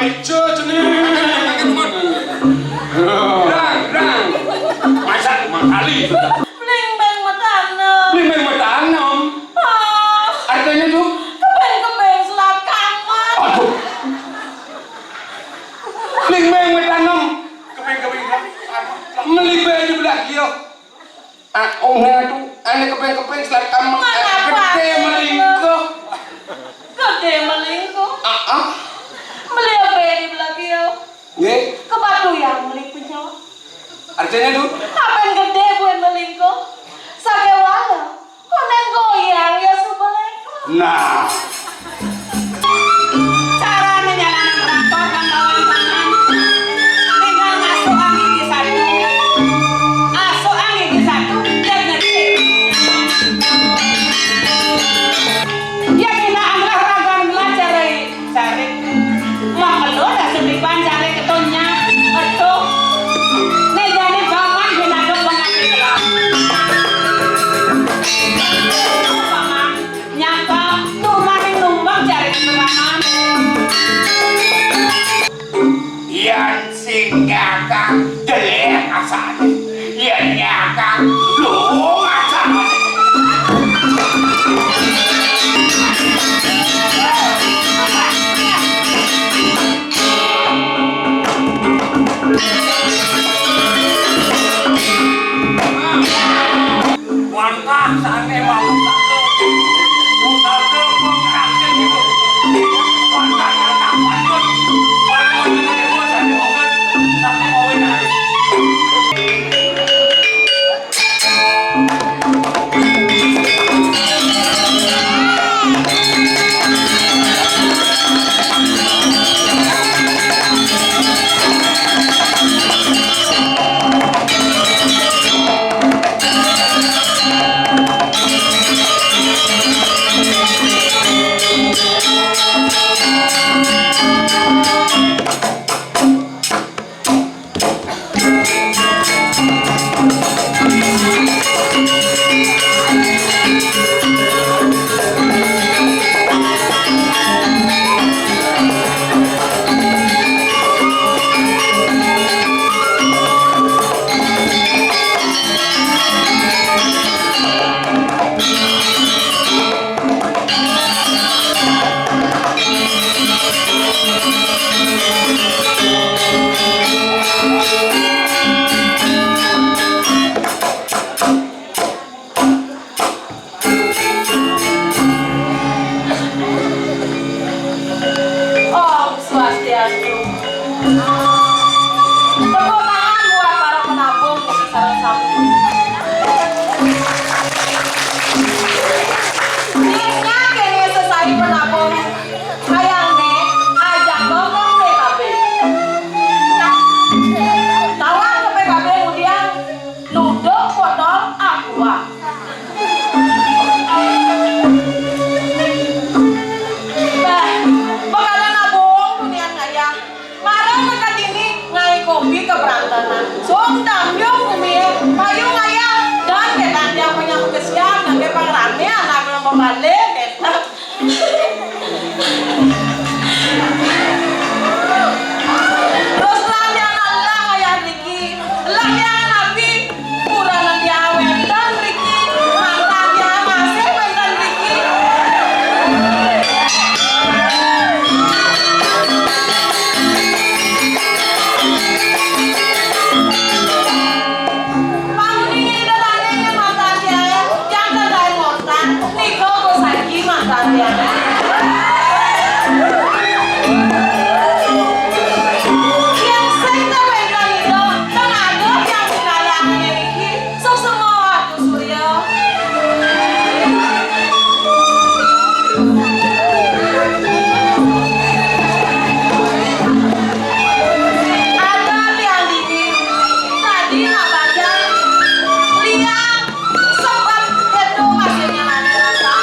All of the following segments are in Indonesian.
ijo jenenge. Rang. Masak kali. Blimbing metanem. Blimbing metanem. Artinya tuh Kebeng-kebeng selat kamar. aduh. Blimbing metanem. Kebeng-kebeng melibe di belah kiyo. Oh ngadu, ane kebeng-kebeng selat kamar. Gede melingkuh. Gede melingkuh. Beli apa di belah kiyo? Nggih. Kepatu yang beli penyok. Artinya tuh Apa yang gede buat melingkuh? Sake wala. Konen goyang ya sebelengku. nah. Caranya jalanan traktor dan lawan tangan. Tinggal masuk angin di satu. Masuk angin di satu dan ngetik. Ya kita amlah ragan belajar cari. Mau melu dah sepipan cari ketonnya. Aduh. Nejane baman binadok pengantin gelap. Paman nyapa tuh maring numbang cari keturunan. Yan sing ngakang delek asane. Yan ngakang lu asane. Mantap sane mau satu. Satu pengrasnya gitu. Mantapnya tak patut. Patut ini bos sane obat. Tapi mau enak. Om Swastiastu. Tepuk tangan buat para penabung di kisaran samping. Niatnya kini selesai penabung. Hayang nih, ajak ngomong PKB. Tawa ke PKB kemudian nuduk kodok aqua. Bakalan nabung dunia ngaya. Marang dekat ini ngai kopi keberantanan. Som dambyong kumie payu ngaya dan ketanda punya kesian nang pangrane anak yang pembalik eta. Terus lanjang Allah ngaya Riki. Lanjang Nabi kurang dia wedan Riki. Mantan dia masih wedan Riki. Panguni ini tanya yang mantan dia, jangan dari montan. Niko kusaki mantan dia. Yang saya wedan itu, tenaga yang dikalangan ini, semua aku surya. Ada yang dingin, tadi nak baca, lihat sempat itu hasilnya nanti rasa.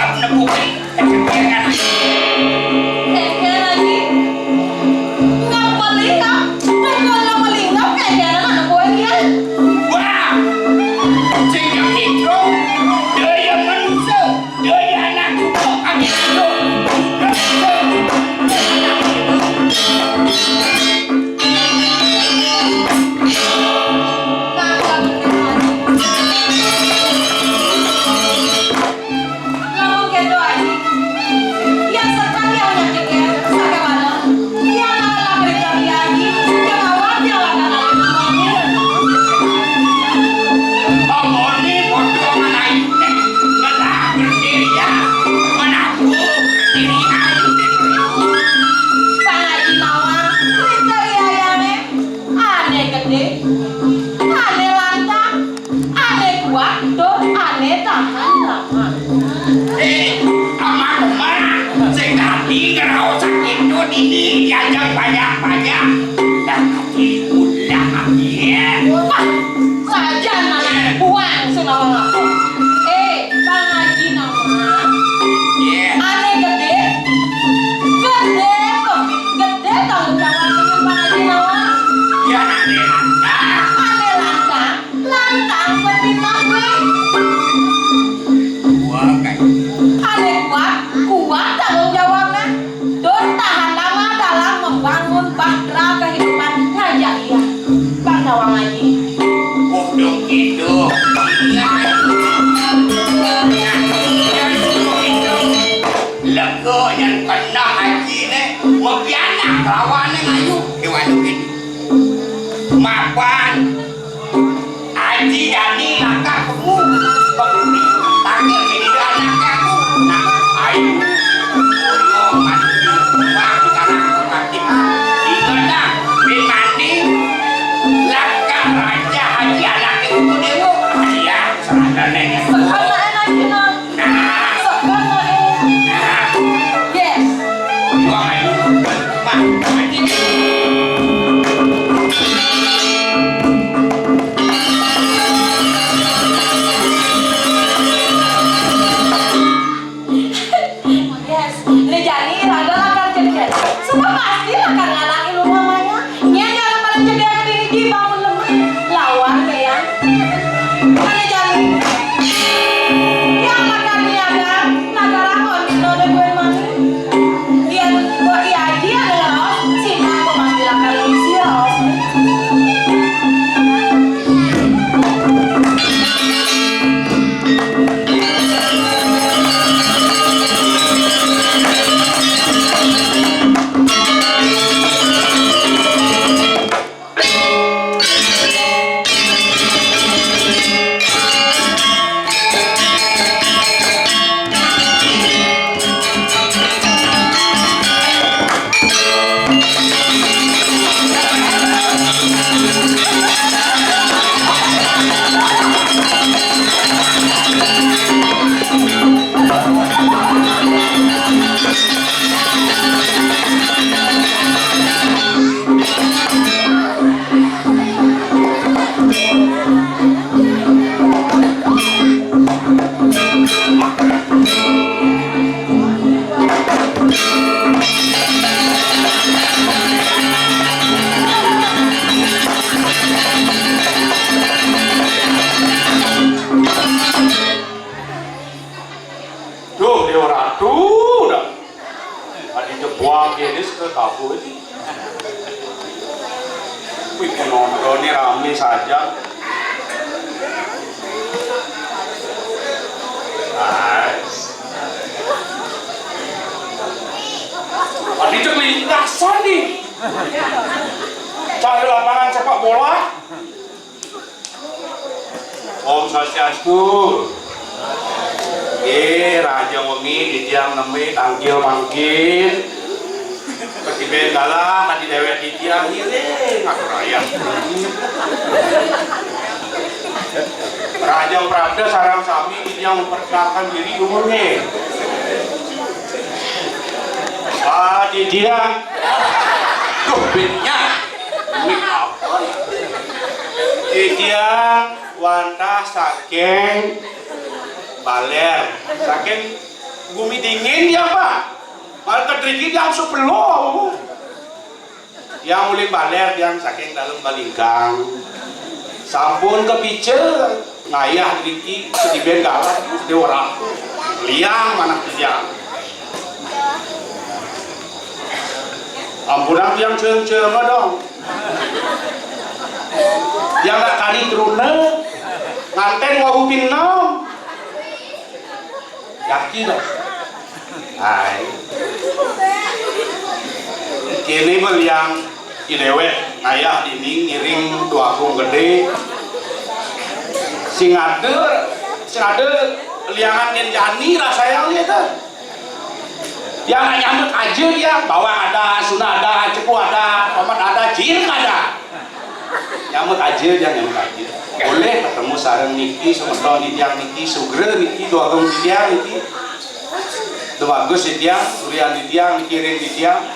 siap nepukin kecepatan. Kengkeng lagi. Nggak melingap. Dan kalau melingap kengkeng anak gue ya. Wah, sehingga itu daya manusia, daya anak itu angin itu. Ini yang banyak-banyak dan hati ulah ya. Saja mana buang senawang aku. Bang Haji nama. Aneh gede. Gede tanggung jawab dengan Bang Haji nama. Ya aneh lantang. Aneh lantang betina gue. Wah kayak. Aneh kuat tanggung jawabnya. Don tahan lama dalam membangun bahtera kehidupan ngajak ia. Bang Nawang Haji. Oh dong gitu. Lego yang kena haji nih, mau piana kawan ngayu hewan ini. Mapan haji jadi langkah kamu, penghuni tangga ini anak aku. Nah, ayu, ngomong mandi, wah sekarang mati. Ingatlah, bin mandi, langkah raja haji anak itu dewo. Iya, serada nenek. Sekana enak kita. Sekana enak. Yes. Wah, ayu, mah, mati. Yes. Lejani raga akan jadi. Semua pasti akan ngalang ilmu mamanya. Nya jangan pada jadi akan ini di bangun lemah. Lawan ya. Mana jani? Yang akan niaga negara kontino de gue mani. Dia buat iya dia adalah si aku pasti akan isi ros. Duh, Dewa Ratu dah. Adi jebuang ini ke kabur ini. Wih, penonton ini rame saja. Nice. Adi ceklitasan nih. Cari lapangan sepak bola. Om Swastiastu. Raja wengi di tiang nemi tanggil panggil seperti bengala tadi dewek di tiang ini ngaku rakyat Raja Prabda sarang sami di tiang memperkenalkan diri umurnya di tiang tuh binnya ini apa di tiang wantah saking baler saking bumi dingin ya Pak. Malah kedriki yang sebelum. Yang ulin baler yang saking dalam balingkang. Sampun kepice ngayah driki sediben galak di orang. Liang mana dia. Ampunan yang ceng-ceng dong. Yang nak kali teruna nganten ngawupin nom. Yakin dong. Hai. Kini beliang idewe ngayah ini ngiring tuagung gede. Sing ade liangan yang jani rasanya itu. Yang nyambut aja dia bawa ada, sunah ada, cepu ada, tomat ada, jin ada. Nyambut aja dia nyambut aja. Boleh ketemu sareng niki, sementara di tiang niki, sugre niki, tuagung di tiang niki. Itu bagus di tiang, durian di tiang, dikiring di tiang.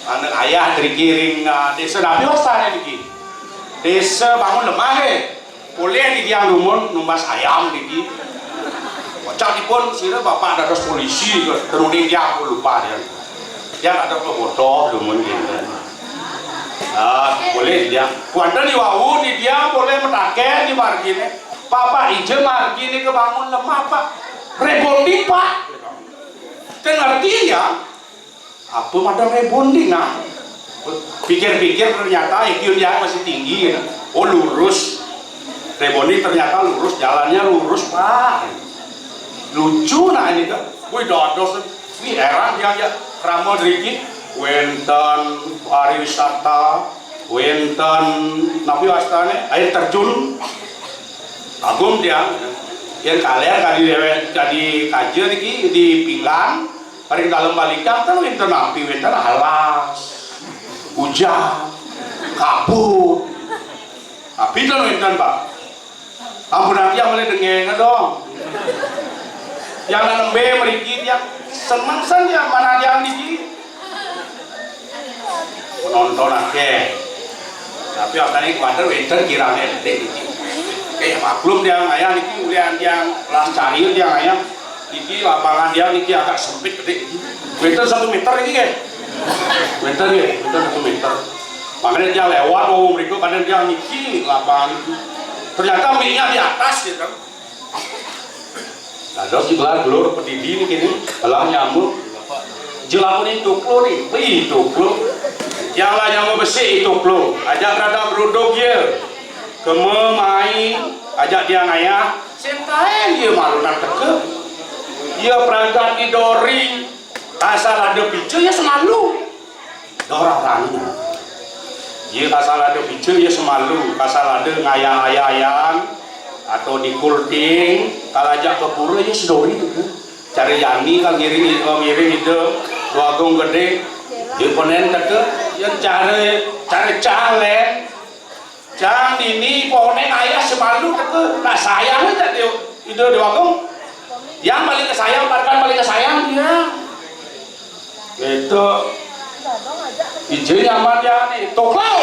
Anak ayah dikiring desa nabi wasanya niki. Desa bangun lemah boleh di tiang rumun numbas ayam niki. Kocak dipun sira bapak ada polisi teruning dia aku lupa dia. Dia ada bodoh rumun gitu. Boleh dia. Kuantan di wau di dia boleh metaken di margine. Papa ijo margine kebangun lemah Pak. Rebondi Pak. Ngerti ya? Apa ada rebondi nah? Pikir-pikir ternyata IQ dia masih tinggi ya. Oh lurus. Rebondi ternyata lurus, jalannya lurus Pak. Lucu nah ini kan. Wih dados. Wih heran dia ya. Ramo driki. Wenten pariwisata. Wenten napi wastane air terjun. Kagum dia. Yang kalian kadi kaje niki di pinggang. Paling dalam balikan kan wenten napi wenten alas. Hujan. Kabut. Tapi kan wenten Pak. Ampun nanti yang mulai dengeng dong. Yang nembe meriki dia seneng saja mana yang di penonton aja. Tapi akan ini kuadar winter kiranya gede niki. Maklum dia ngayang niki ulian yang lancari dia ngayang niki lapangan dia niki agak sempit gede. Winter 1 meter ini kan. Winter ya, winter 1 meter. Makanya dia lewat mau mereka kadang dia niki lapangan itu. Ternyata minyak di atas gitu. Ada si gelor pedidi ini gini, belah nyamuk. Jelapun itu klo nih, itu klo. Yang lah nyamuk besi itu klo. Ajak rada beruduk ya, keme main, ajak dia ngayah. Sentai dia malunan teke. Dia perangkat di dori, asal ada picu ya semalu. Dorang-orangnya. Dia asal ada picu ya semalu, asal ada ngayang-ngayang. Atau di kulting kalau ajak ke pura ya sedori itu cari yani kalau ngiring itu luagung gede di ponen teke yang cari calen cang ini ponen ayah semalu teke nah sayang itu luagung yang paling kesayang paling kesayang dia itu izin nyaman ya nih toklau.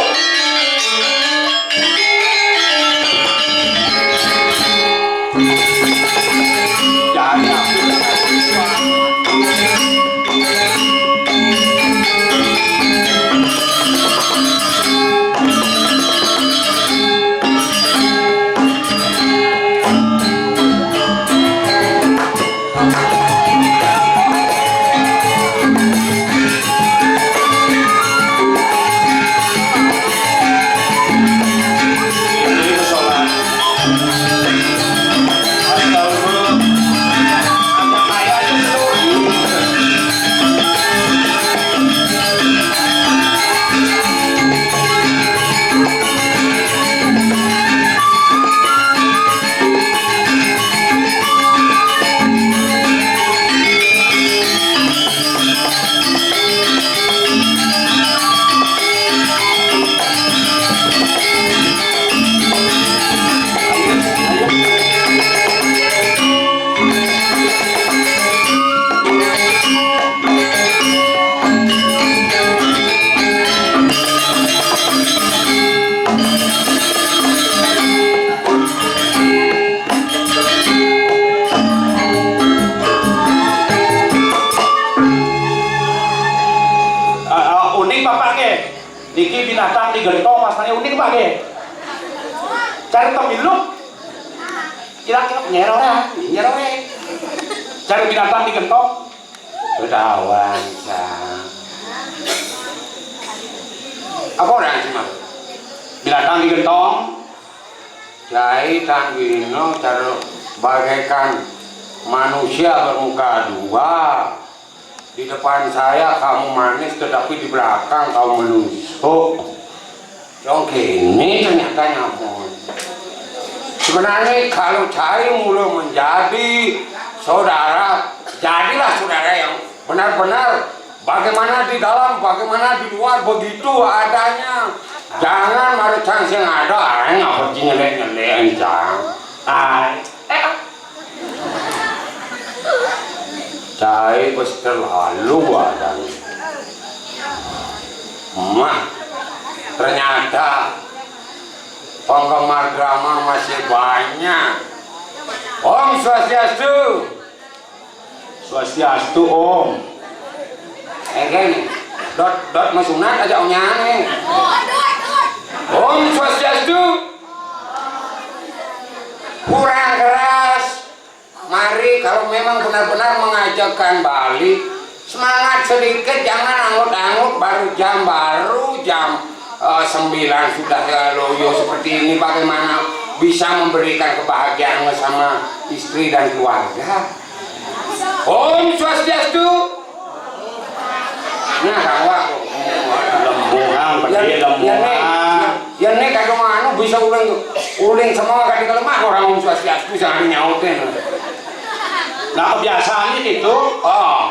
Niki binatang digentong masanya unik Pak ge. Cari temiluk. Kira-kira nyerore. Cari binatang digentong. Bedawan sang. Apa orang sih Mas? Binatang digentong. Jai Tanggino cara bagaikan manusia bermuka dua. Di depan saya kamu manis, tetapi di belakang kamu menusuk. Oke, ini ternyata nyamuk. Sebenarnya kalau Cai mulai menjadi saudara, jadilah saudara yang benar-benar bagaimana di dalam, bagaimana di luar, begitu adanya. Jangan maru cang sing ada, ngapa nyelek-nyelek cang. Cai pasti terlalu adanya. Ternyata penggemar drama masih banyak. Om Swastiastu. Swastiastu Om. Gini, dot masunat aja omnya nih. Om Swastiastu. Kurang keras. Mari kalau memang benar-benar mengajakkan balik, semangat sedikit, jangan angut-angut baru jam 9 sudah loyo seperti ini. Bagaimana bisa memberikan kebahagiaan sama istri dan keluarga? Om Swastiastu. Nah, kawan Lembungan, pergi lembungan. Ya nih kagak mana bisa uling semua kali kelemah orang Om Swastiastu jangan nyautin. Nah kebiasaannya itu,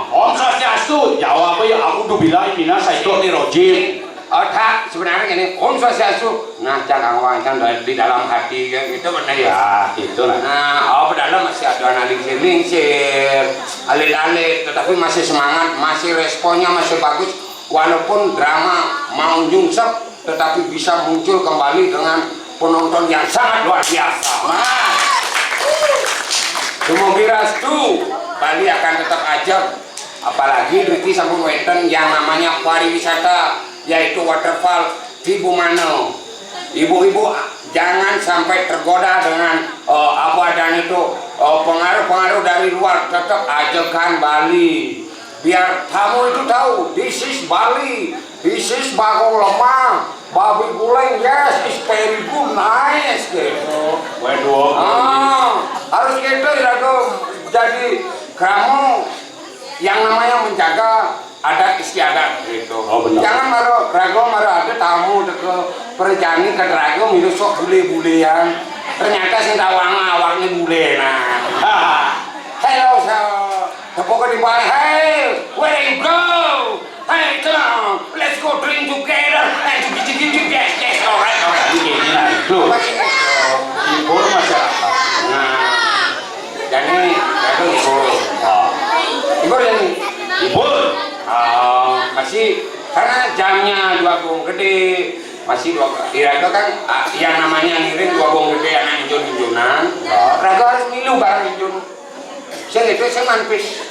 Om Swastiastu, jawab ya aku udah bilang mina saya itu rojim. Tak, sebenarnya ini Om Swastiastu. Nah, jangan wancang di dalam hati gitu benar ya. Itu lah. Nah, dalam masih ada lingsir, alit-alit, tetapi masih semangat, masih responnya masih bagus. Walaupun drama mau nyungsep, tetapi bisa muncul kembali dengan penonton yang sangat luar biasa. Semoga restu Bali akan tetap ajab, apalagi Riki sampun wenten yang namanya pariwisata, yaitu waterfall di Bumano. Ibu-ibu jangan sampai tergoda dengan apa dan itu pengaruh-pengaruh dari luar, tetap ajakan Bali. Biar tamu itu tahu, this is Bali, this is Bagong Lemah, babi guleng, yes, is very good, nice gitu. Waduh. Harus gitu ya tuh. Jadi kamu yang namanya menjaga adat istiadat gitu. Jangan rago ada tamu ke perjani ke rago milu sok bule-bulean. Ternyata sing tawang awaknya bule nah. Hello pokoknya di bawah, hey, where you go? Hey, come on, let's go drink together. Hey, yes, alright. Ini lah itu. Hibur masyarakat. Nah, jadi itu hibur ya nih. Hibur. Masih karena jamnya 2 bong gede, masih Raga kan yang namanya ngirim 2 bong gede anak injun-injunan. Raga harus milu bareng injun. Saya itu saya manpis.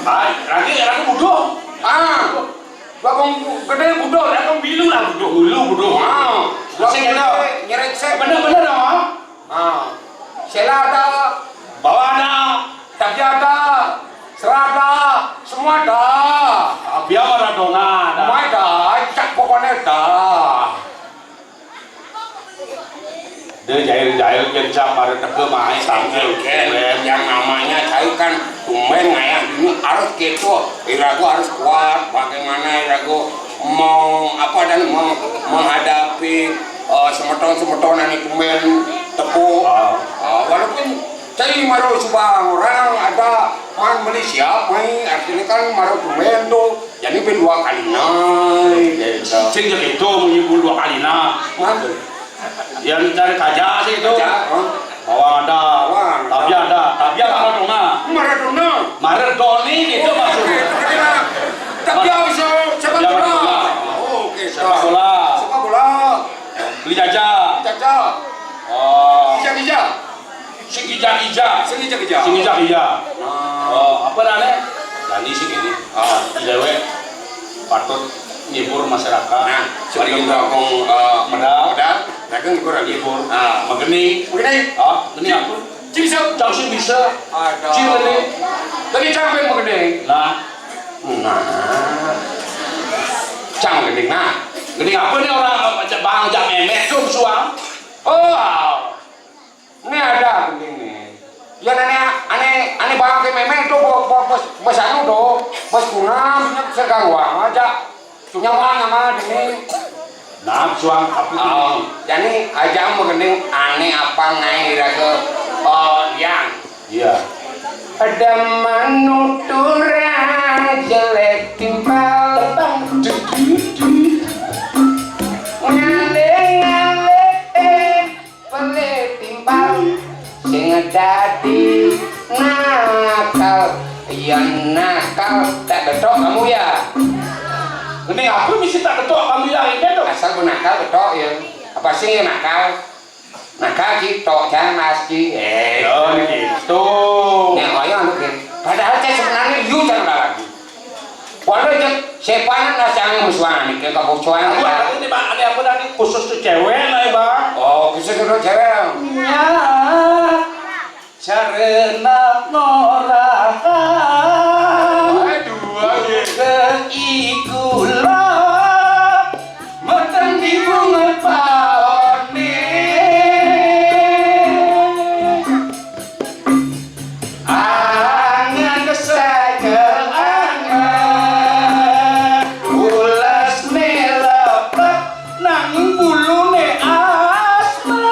Raga budo. 2 bong gede budo, Raga milu lah budo. Saya kena nyeret saya. bener-bener dong. Sela ada, Bawa ada. tapi ada, serada, semua ada. Biar Maradona ada. Semua ada, cak pokoknya ada. Dia jahil-jahil kencang pada teke main sambil Yang namanya saya kan tumben ngayang ini harus gitu. Irago harus kuat. Bagaimana Irago mau apa dan mau menghadapi semeton-semetonan itu tumben tepuk. Walaupun saya maru subang orang ada man Malaysia main artinya kan maru tumben tuh. Jadi ben 2 kali naik. Sing jadi itu menghibur 2 kali nah. Yang cari kaja sih itu. Bawang ada, tapi Maradona. Maradoni itu maksudnya. Tapi bisa sepak bola. Oke, Sepak bola. Beli jaja. Sing ija. Apa namanya? Jadi sing ini. Dewe patut ngibur masyarakat. Nah, seperti kita ngomong Medal. mereka ngibur lagi. Ngibur. Nah, megeni. Begini, Geni apa? bisa, Jauh sih bisa. ada. Cili. Tadi capek begini. Nah, Cang gede, nah. geni apa nih orang bang jam memek tuh suang? Oh, ini ada begini. Ya aneh bang ke memek itu bos anu do, bos kunam, segawang aja. Sunyawang sama ini. Nah, suang apa? Jadi aja begini aneh apa ngai ke liang. Iya. Ada manutura jelek timpal ngale pelit timpal sing dadi nakal ya nakal tak betok kamu ya Geni apa mesti tak ketok kamu yang ini dong? asal nakal betok ya apa sih nakal kita jangan masih Oh, gitu. nih ayo anu padahal saya sebenarnya you jangan lagi walau sepanan rasanya musuhan nih kayak kebusuhan Aku ini bang, ada apa tadi khusus tuh cewek lah bang. oh khusus untuk cewek Ya, carena noraha. Keikulah, meten di bunga paone. Angan saja angan, ulas nelepet nang bulune asma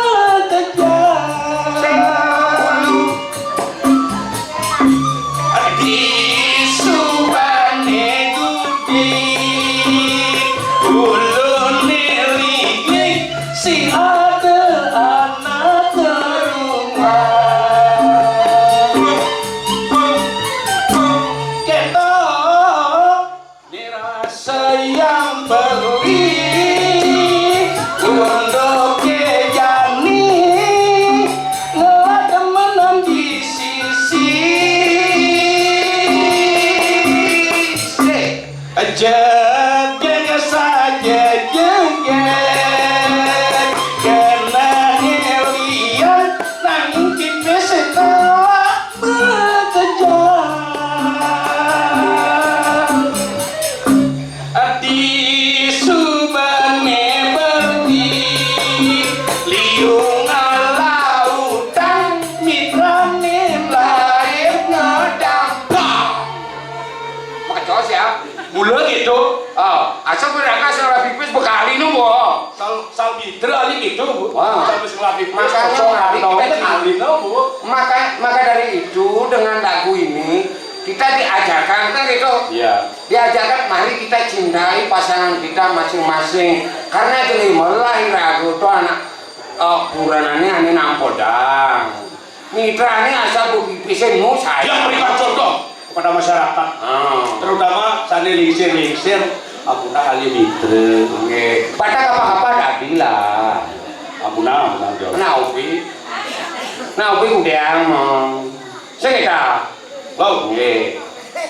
kejar. Di subane gudi, ulune ringing sing ada anak terumah. Ketok dirasa yang beli untuk kejani ngelak temenan di sisi jegeng saja jegeng karena ngeliat nanging kita setelah bekerja di subane berdi liung lautan mitrane lahir ngedampak pakai cowok ya mula gitu asal berangkat setelah pipis bekali nu bu sal mitra ali gitu bu Wah. sampai selapik Makanya kita ali bu maka dari itu dengan lagu ini kita diajarkan kan gitu iya diajarkan mari kita cintai pasangan kita masing-masing karena jadi melahir lagu itu anak buranannya ane nampodang mitra ini asal bu pipisin mu yang saya berikan contoh kepada masyarakat terutama sani lingsir abuna ali mitra oke pada apa-apa tadi lah abuna jauh nah ubi udah mau saya wow oke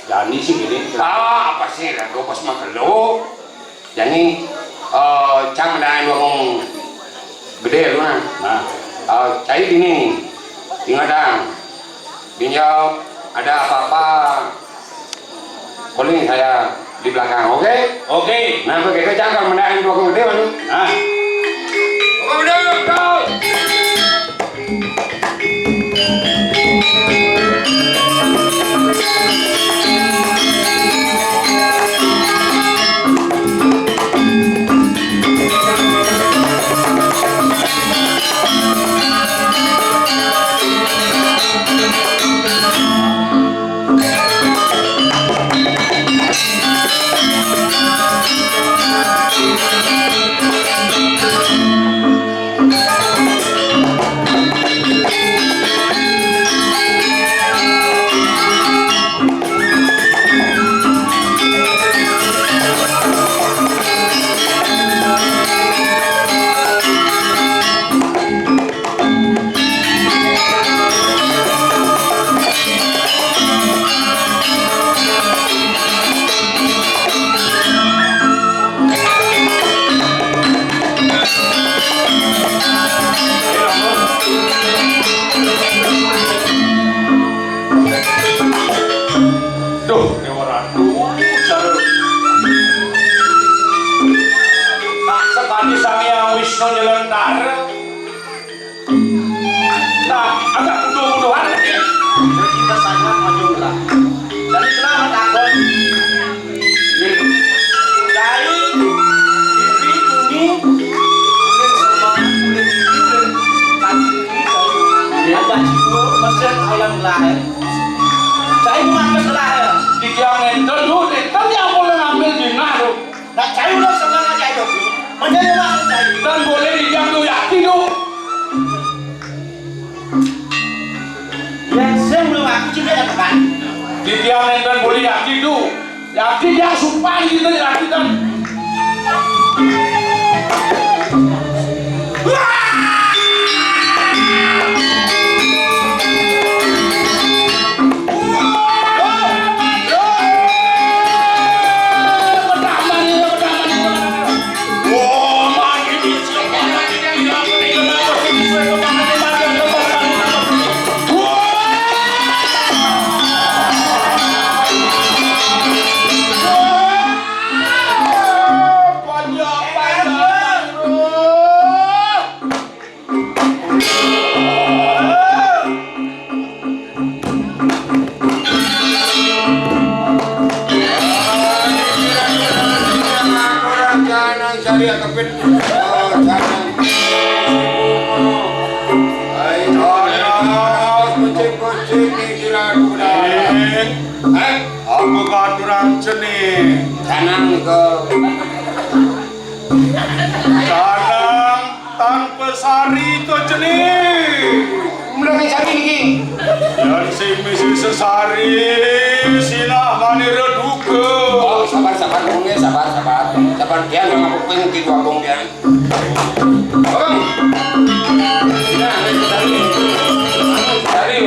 Jani sih gini apa sih lagu pas makelo jadi cang dan ngomong gede lu nah cai gini ingatang binjau ada apa-apa calling saya di belakang oke oke nah begitu cang kalau mendaang dua gede mana nah Thank you. iso nyelentar. Nah, agak mudah-mudahan ya. Kita sangat majulah. Jadi selamat akan. Dari ini udah tadi ini agak cipu mesin orang lain. Saya mengambil lahir. Di tiang enten tuh, enten yang boleh ngambil jinah tuh. Nah, saya udah semangat saya dong. Menjadi maksud saya. Dan boleh di tiang tuh yakin tuh. Yang sebelum aku juga ada kan. Di tiang enten boleh yakin tuh. Yakin yang sumpah gitu yakin kan. Cari akapit. Kucing nih kira udah. Apa katuran ceni? Canang ke. Canang tanpa sari to ceni. Mulai cari lagi. Dan si misi sesari sila mani reduke. Oh, sabar bungnya, sabar dia nggak ngapuk pengen gitu abang dia. Abang, nah, cari,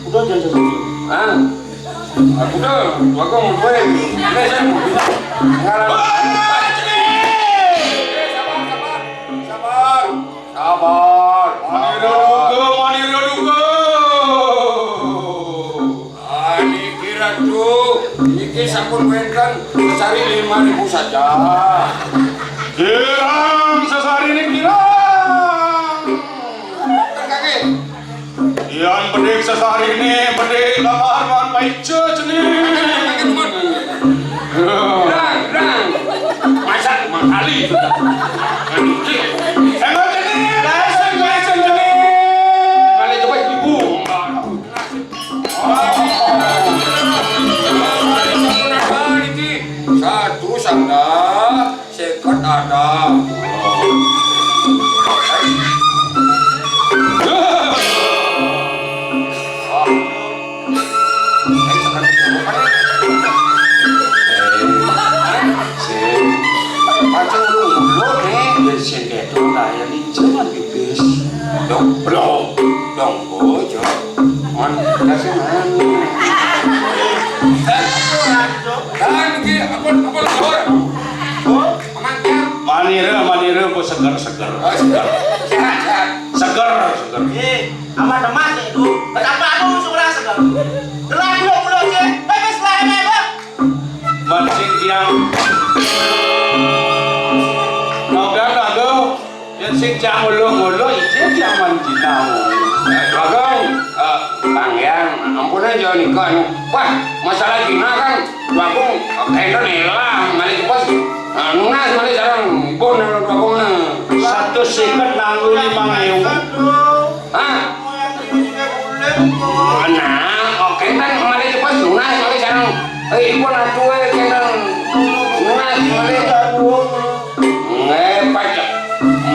Udah jangan ah, aku dah, abang mau gue, saya mau sabar. Mani reduke. Ani kira tuh, ini sampun wenten, cari 5.000 saja. Kirang sesari ini kirang. Kaki. Yang bedek sesari ini bedek kamar man baik ceni. Gerang. Masak kali. Enggak ceni. Lesen ceni. Kali coba ibu. Satu sanda, sekat ada. Macam lu nih, biasa gitu lah ya nih, cuma bibis. Dong, bojo. Man, kasih mana? Kan ki apa lawar? Oh, amannya. Manire bu segar. Sehat. Segar. aman itu. Kenapa aku sudah segar? Gerak belum sih? Bebas lah bebas. Mancing tiang. Naga, yang sing jang ulo itu yang mancing tahu. Bagong, Bang Yang, ampun aja nih kan. Wah, masalah gina kan, Bagong, kayaknya nelah, mali cepat. Nunas mali sekarang, bon Bagongnya. Satu sikat nanggung 5.000. Hah? Mana? Oke kan, mali cepat nunas mali sekarang. Ibu natu kayaknya nunas mali. Pajak,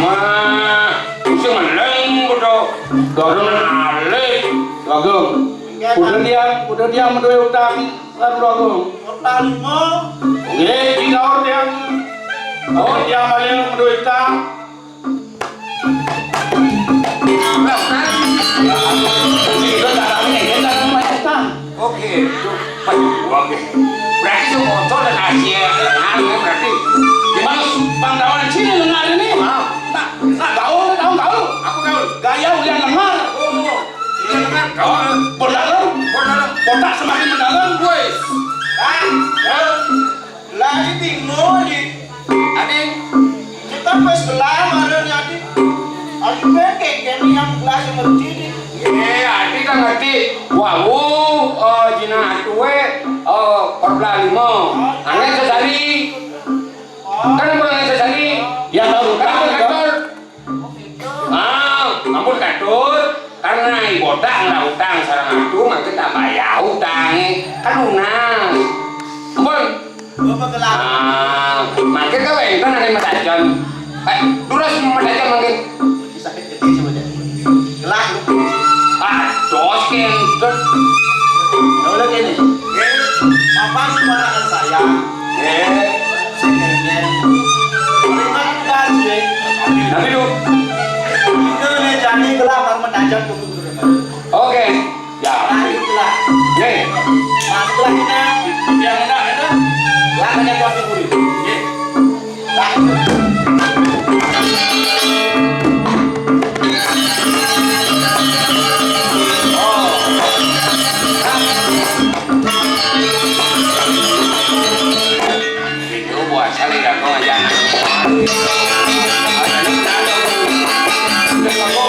mah, usia meleng bodoh. Dorong Alik. Bagong. Udah dia menduwe utang kan Bagong. Total 5. Tiga orang yang dia maling menduwe utang. Oke, itu oke. Berarti itu motor dan Asia berarti. Gimana Pangdawan sini lengar ini? Tak gaul. Aku tahu. Gaya ulian lengar. Ini dengan kau. Mendalam. Botak semakin mendalam. Wes. Lagi bingung nih. Ading. Kita wis gelar mare nyati. Aku pengen gini yang kelas ngerti nih. Adi kan ngerti. Wau, jina atuwe, perbela lima. Aneh sesari. Kan pulang sesari. Ya tahu kan kantor. Kamu kantor. Karena ibodak nggak utang sarang itu, maka tak bayar utangnya. Kan lunas. Ampun. Gua gelar. Maka kau yang kan ada madajan. Duras madajan mungkin. Sakit gede sebenarnya. Gelar lu. Dos kentut. Ya udah gini. Apa sih marahan saya? Sebenarnya. Terima kasih. Tapi lu. Itu nih jadi gelar kalau mendajan tuh. Oke. Ya. Nah, gelar. Nih. Masuk lagi nih. Yang enak itu. Lah hanya kopi puri. Nggih. Tak. Itu buat sekali dah kau aja. Ada ni ada. Sudah kau.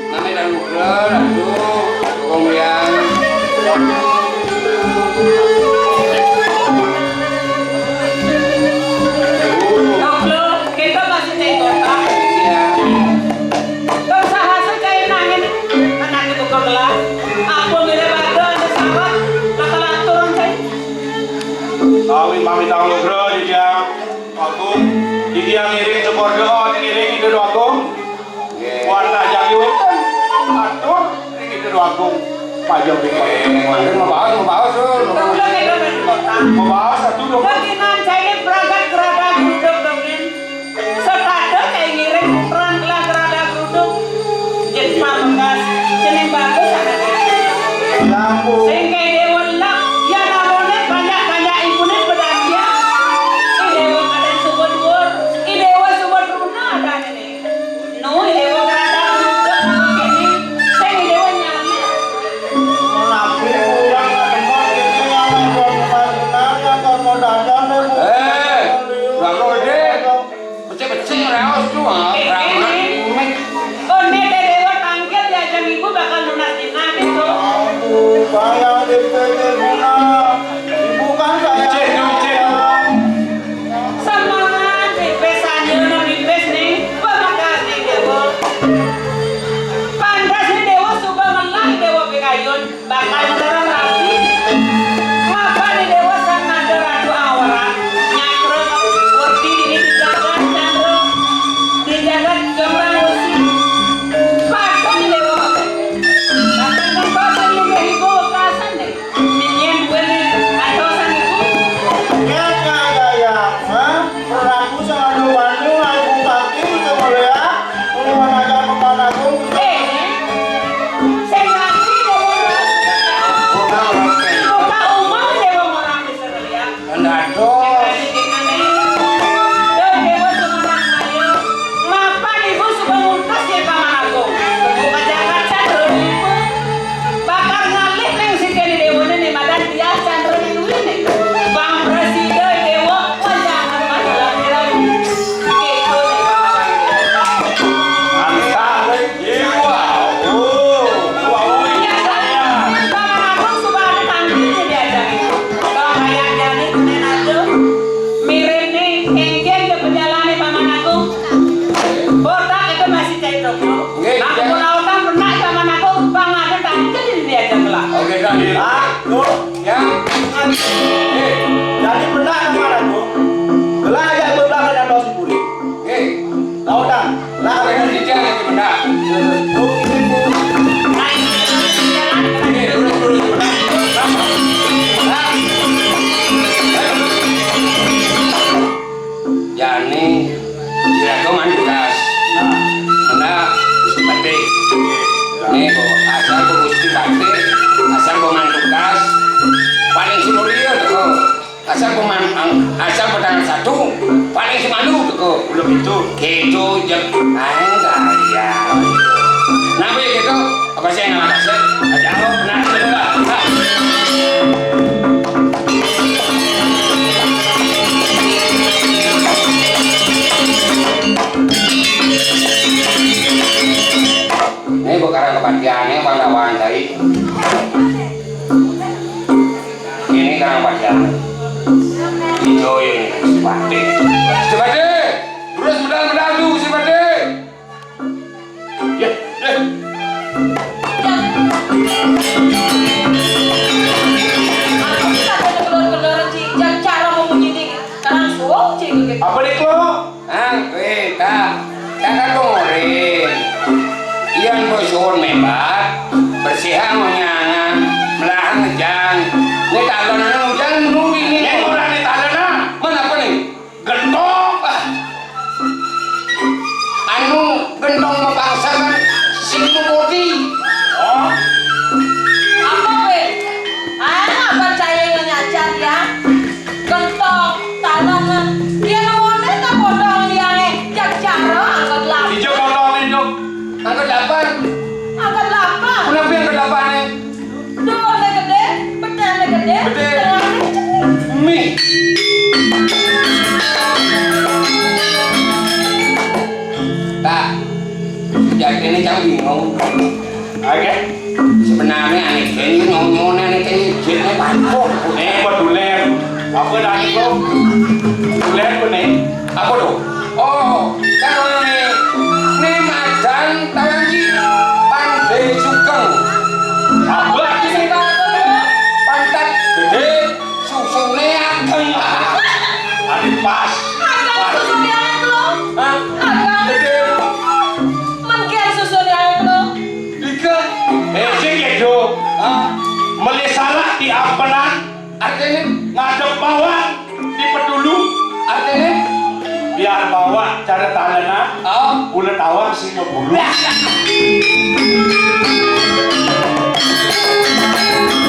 Nanti dah lupa, aduh, kemudian. Doklo, kita masih cai kota. Ya. Kau sahasa cai nangin anak itu kau gelar. Aku milih baga ada sahabat. Lakalan turun cai. Kawin mami tahu bro di dia aku di dia ngiring sepor doa ngiring itu doaku warna jayu atur ngiring itu doaku pajang di Mandir mau bawa sul. Doklo kita masih kota. mau bawa satu dong Baginan cai peragat gerada geruduk dongin. Setada cai ngiring peran gelar gerada geruduk. Jadi pamungkas jenis bagus ada. Lampu. Sehingga dewa lak ya namanya banyak ibunya berdandia. Dewa ada sebut gur, dewa sebut runa ada ini. No dewa berada untuk apa ini? Sehingga dewa nyali. Nabi yang tempat ini yang yang kau mau dadan Lalu gede. Becek-becek raos tu ah. Oh ini dewa tangkil diajak ibu bakal lunasin nanti tuh. Saya dikete guna. Ibu kan saya. Semangat dipesannya na dipes nih, pemakas nih dewa. Pandas nih dewa subah melang dewa pekayun, bakal terang rapi. Ngapa nih dewa sama deratu awaran, nyakro warti ini dijagat candro, dijagat gemrang usi. Pakai nih dewa, bahkan kan pakai nih behigo kasan deh, minyen gue nih atosan itu. Ya kaya peraku sangat banyu aku kaki itu boleh ya. Ini mana aja kemana aku. Saya ngerti dewa Muka umum dewa orang di Serelia. Andado. Dewa semenang ayo. Mapa ibu suka muntas ya paman aku. Buka Jakarta dulu ibu. Bakar ngalih neng si kene dewa nih madan dia candro nih ini. Bang Presiden dewa wajangan masalah kira. Gitu Oke dah. Ya. Jadi benar kemana aku. Gelar yang berbelakang dan dosi puri. Tahu tak? Lah Apa yang dijang itu benda? Yani kira-kira mandukas. Benda Gusti Batik. Nih kok asal kok Gusti Batik, asal kok mandukas. Paling si Nuria tuh. Asal pemanang, asal pedangan satu, paling si Malu tuh. belum itu. Gitu jam saya. Nabi gitu. Apa sih yang nggak sih? Aja aku benar benar. Ini bukan kebahagiaannya pahlawan dari. Ini kan kebahagiaan. Itu ini Sipade. Sipade, terus medal dulu Sipade. Ya, ya. Aku bisa ada kelor-kelor yang cara memuji ini. Sekarang suang cing gitu. Apa nih klo? Kita kan ngorin. Iyan bosun mebat, bersihan menyangan, melahan ngejang. Ini talonan hujan nunggu ini. Yang orang di talana. Mana apa nih? Gentong. Anu gendong mepangsa kan sini bodi. Oh, Apa gue? Apa saya yang nyacat ya? Gentong, tanah. Dia namanya tak potong dia jak cara angkat lapa. hijau potong hijau. Angkat delapan. Angkat lapa. Kenapa yang ke-8 nih? Doornya gede, pedangnya gede, Gede. tengahnya kecil. Mie. Tak. Jadi ini jangan bingung. Oke. Sebenarnya aneh ini nyonyonya nih kayaknya jitnya panjang. Ini buat dulen. Apa dah itu? Dulen pun nih. Apa tuh? Oh, kan ini madan tangi pandai sugeng. Apa? Kasih banget dulu. Pantat gede, susunya ageng. Adik pas. Agak susun yang lo. Hah? Agak. Gede. Mungkin susun yang lo. Dika. Sing gitu. Hah? Melisalah di ampenan, Artinya? ngadep bawang di pedulu, Artinya? biar bawa cara talana, Oh. bulat awang sing bulu.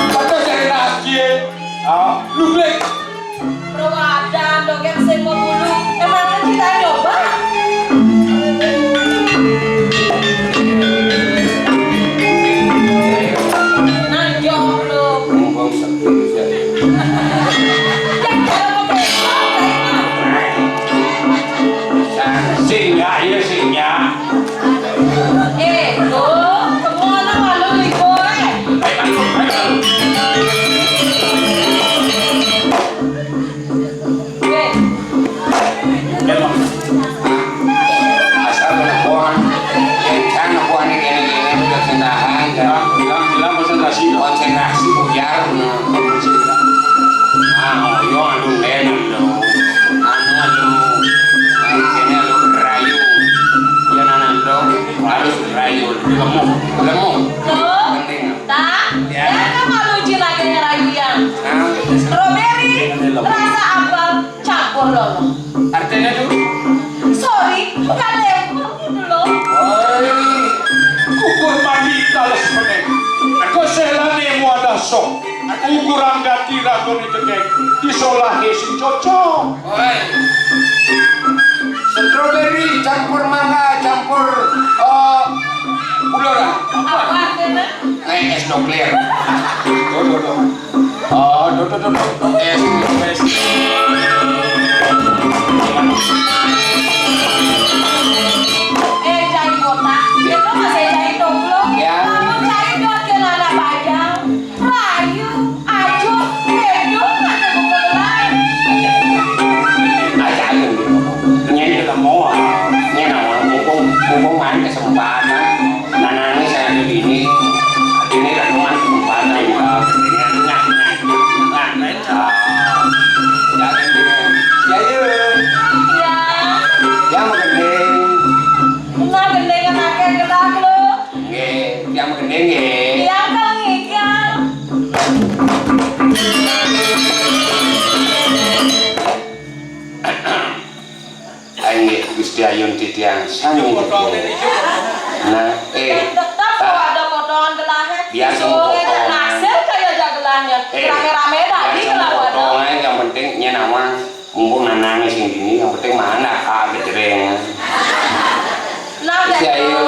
Betul saya lagi. Oh, Lublek. Perwadan dogen sing mau bulu. Emangnya kita nyoba? Nanjok lo. Ngomong seperti saya. Yang cara mau besok kayaknya. singnya iya singnya. Lo, kemana malu nih boy? Asal perempuan. Kan perempuan ini gini-gini udah sendahan. Bilang konsentrasi. Konsentrasi buyar. Yo anu enak lo. Ini lo berayu. Ya nanan lo harus berayu. Lemuk. Lo, Penting. tak? Ya. Ya kan malu lagi ngeraguan. Nah, Strawberry, rasa apel, campur lolo. artinya tuh. Sorry, bukan lemon gitu loh. Ukur mandi talas meneng. Aku selane mu ada sok. Ukuran ganti ragu ni cekek. Disolah si cocok. Oi. Strawberry campur mangga campur ulora. Apa artinya? Naik es nuklir. Oh, do. Es. Cai kota, itu masih cai donglo. Ya. Kamu cai dong ke anak padang. Rayu, ajo, hedo, ada bukan lain. Aja gitu. Nyanyi dalam mau. Ini nama mumpung main kesempatan. Nanani saya ada di ini. Ini kan teman kesempatan ya. Jangan gini. Ya yuk. Ya, Yang menggendeng. nggak gendeng anaknya gerak lo. Nggih, yang menggendeng nggih. Yang kalau ngikal. Ayo Gusti Ayun titiang sami. Nah, Tetap kalau ada potongan gelahnya. Biar So, semua ngejak potong. naksir kayak jak gelahnya. Rame-rame tadi kalau ada. Yang penting nya nama mumpung nangis yang gini yang penting mana gejreng. Nah, Gusti Ayu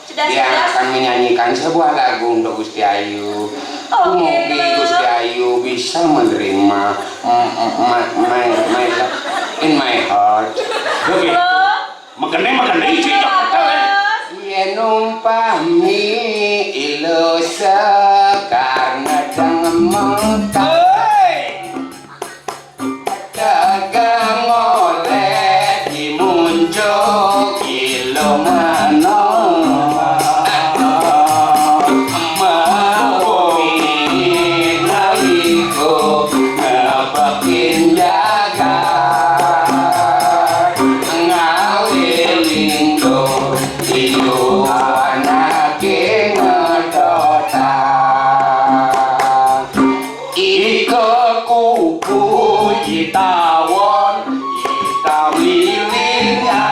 sudah yang akan menyanyikan sebuah lagu untuk Gusti Ayu. Oke, Mugi Gusti Ayu bisa menerima my love in my heart. Oke. Mengenai isi Yen umpami ilusa karena jangan mata dagang oleh dimunjuk ilo mano mawoi naliko ngapakin jaga ngawelinggo iyo anake ngedota iko kuku itawon itawilinga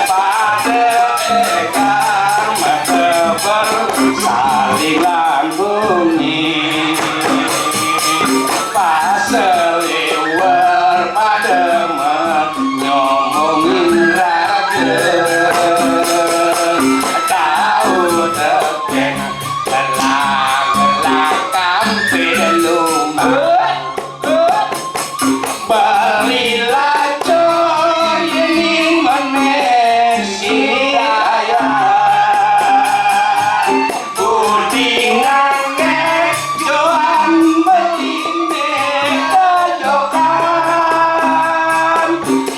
pada ekang meteber saling langguni paseliwer pada menyomongin raga tahu tepeng gelak-gelak belum balilah coy ini menesi ayah budi ngangek joan belinde kajokan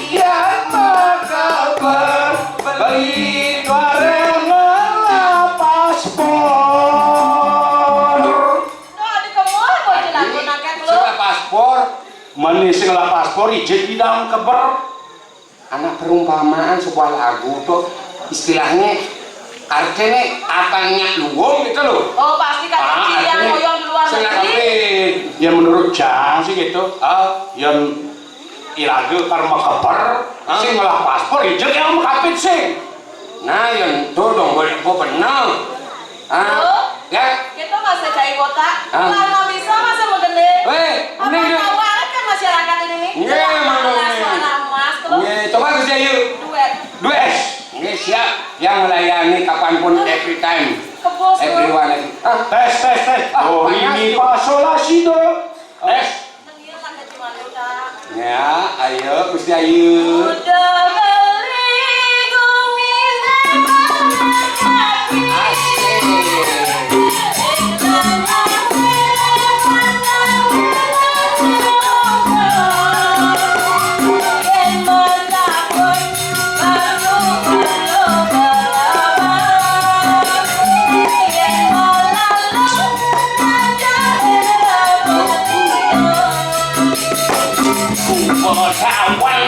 yang makabar beli bareng paspor Nah, di kemana kok lagu nakek lu? sudah paspor manis segala paspor ijin bidang keber anak perumpamaan sebuah lagu tuh istilahnya artinya apanya luwung gitu loh. Oh, pasti kan yang moyong di luar negeri. ya menurut Jang sih gitu yang iraga karma keber sing ngelah paspor ijin yang makapit sing Nah, yang tuh dong boleh benar. Ya. Kita masih cari kotak. Ah. Kalau bisa masih mau gede. Weh, Apa ini tahu kan masyarakat ini? Iya, emang dong, nih. Suara emas terus Coba Gusti Ayu. duet. Dues. Ini siap yang melayani kapanpun every time. Kebos lu. Everyone. tes oh ini fa sol la si do tes Iya lah ke Cimandu, Kak. Ya, ayo Gusti Ayu. Udah beli gumine hati. Kawan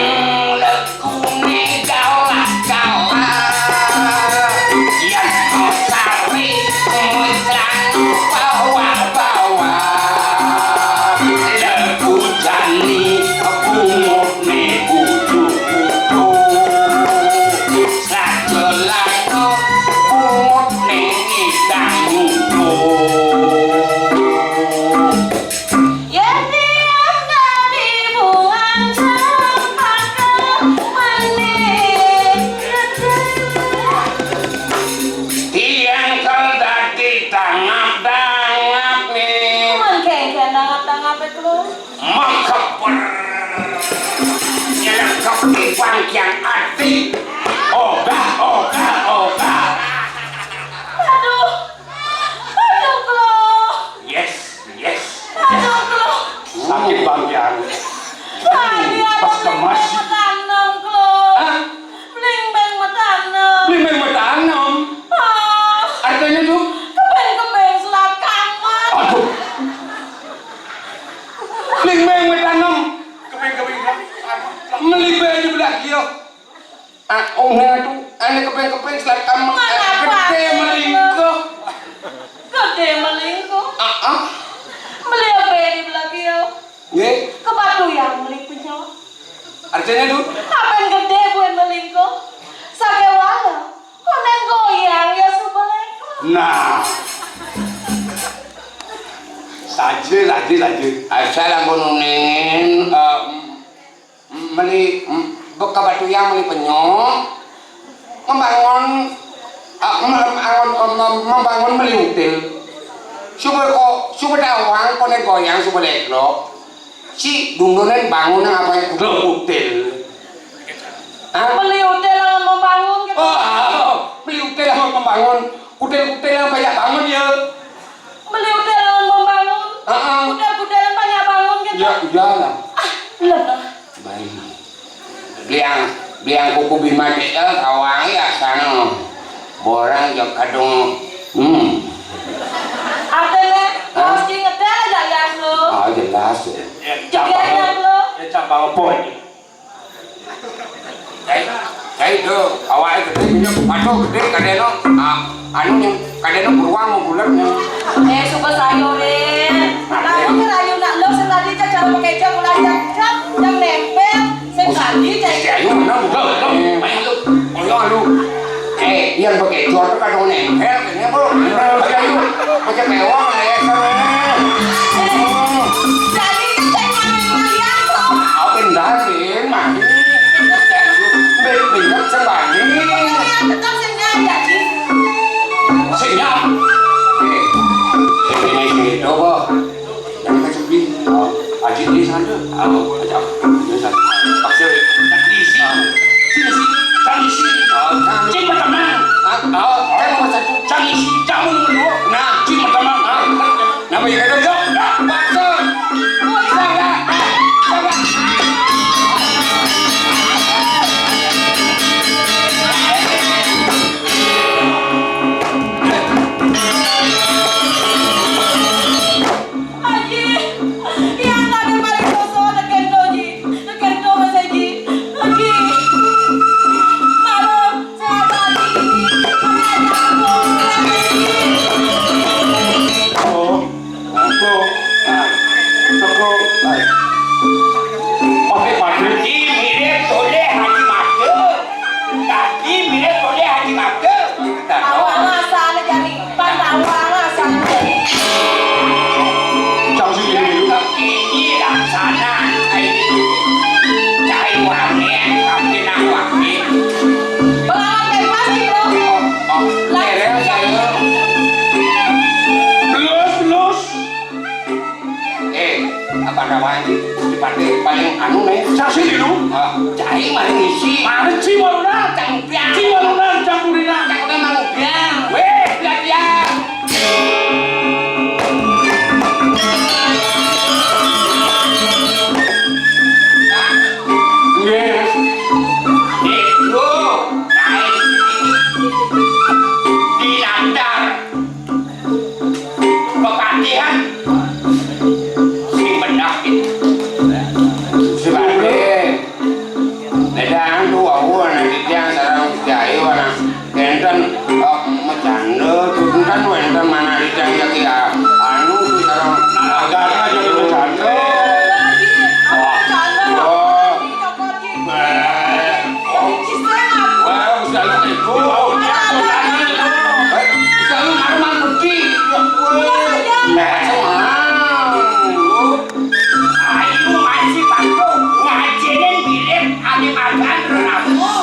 lekuni galak galak yang kau sari mutan bawa-bawa leku jani bungut ni buju-buju sajelano bungut ni ngidang nuju tiang keldati tangap-tangap nih mengkeper nyelengkap di pangkian hati ogah yes sakit bangkian pas kemas beli metanam artinya tuh aduh beli metanam melibe di belah kio ongnya tuh ane kepeng-kepeng selat kamu gede melingkuh Gede melingkuh. Beli apa di belakang? nggih Kebatu yang beli punya. artinya tuh Apa yang gede gue melingkuh? Sake wala. Konen goyang ya sebelengku. nah Saja. Asal ampun nengin meli beka batu yang meli penyok membangun meli hotel. Coba dawang kone goyang coba leklo. Si dundonen bangun apa yang hotel. Beli hotel yang membangun gitu. Beli hotel yang membangun. Hotel yang banyak bangun ya. Beli hotel yang membangun. Hotel yang banyak bangun gitu. Ya, iyalah. Lah. Baik. Beliang kuku bima DL awang ya sana. Borang jok kadung. Artinya, harus ngetel aja ya lo. Jelas ya. Jadinya lo. Ya cabang apa ini? Kayak itu awalnya gede minyak aduh gede kadeno kadeno beruang mau bulannya Suka sayurin. Lalu ngerayu nak lo setadi cara pakai jam mulai jam nempel. Sekali kayak ayo mana bukan lu yang pakai jor tuh kadang nempel kayaknya bro ayo pakai mewah ya jadi saya kalian kok. apa ndarin mah mình rất sân bản đi Tetap senyap ya Ci. Senyap. Này thì đâu bơ yang kita sepi Aji di sana. Ajak. Di sana. Paksa di sini. Sini. Cari sini. Cik pertama. Kan nomor satu Cari sini. Kamu nomor dua. nah Cik pertama. nama yang ada jok paksa Aji, yang ada paling sosok dengan Doji, dengan Doma Saji. Aji, malam saya tadi Pakai padu. awang asal jadi pandawang asal jadi. Jauh sini. Pengalaman dari pasti bro. Belus. apa namanya dipakai paling anu nih Saksi dulu. cai paling isi Mana Cimaluna? campian Cimaluna campurina. udah mau biang weh belajar Yes. itu naik di landar kepatihan si bedak itu si bade nedang dua bulan nanti dia sarang jaya wana enten macanda tuh kan enten mana di jangka kia anu tuh sarang Agaknya jadi bercanda. wah selalu itu selalu marah pergi ayo masih bantu ngajarin bilik ada makan renamu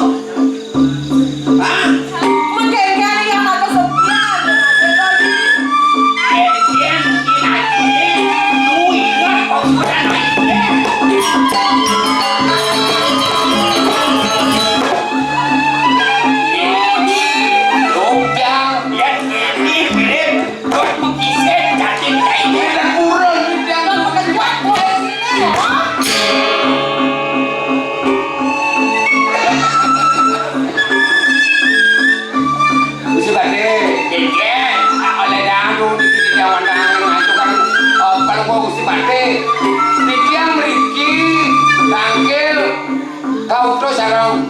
kau terus sarang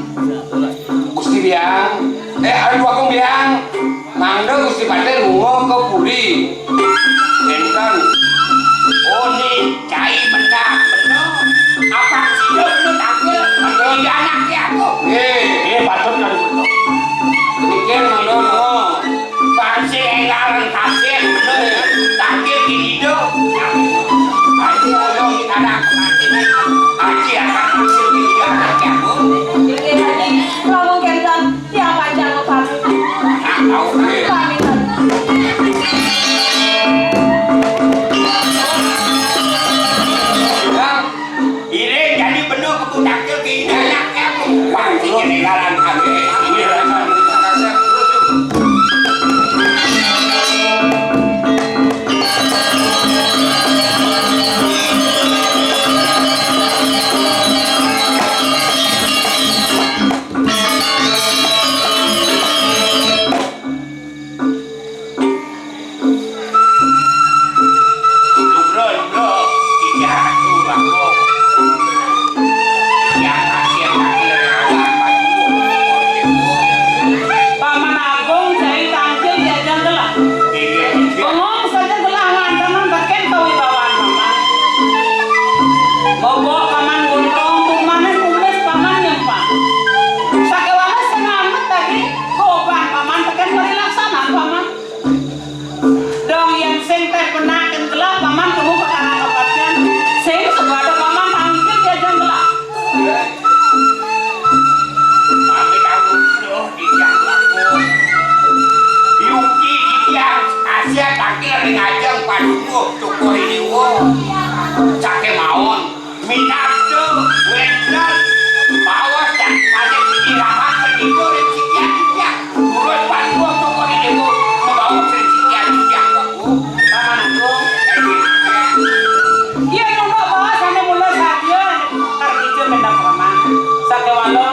Gusti Biang ada dua kong Biang mangga Gusti Pate lungo ke Puri enten oh nih cai benda apa sih lu tampil ada anak ya aku patut dari betul. mikir mangga lungo pasti engaran kasih bener ya tampil gini dong bener kudu takil ke anaknya pasti ketinggalan kami ini rasa Paman Agung jadi tampil diajak gelah. Bengong saja gelah ngantenan baken kewibawaan paman. Bobo paman gontong tumanen kumis paman yang pak. Sakewana sengamet tadi koban paman baken melaksanaan paman. Dong yang sing teh penaken gelah paman tunggu perkara kepatian. Sing sebada paman tampil diajak gelah. Mami kamu loh di jalanku Yuki yang Asia takil ngajeng padunuh tuku ini wo cake mawon minatu wedan bawas dan ada istirahat pendidikan dan sikian-sikian urus padunuh tuku ini wo membawa sikian-sikian aku Paman Agung. Iya nunggu bawa sampai mulai saja karena benda paman. Sakewalo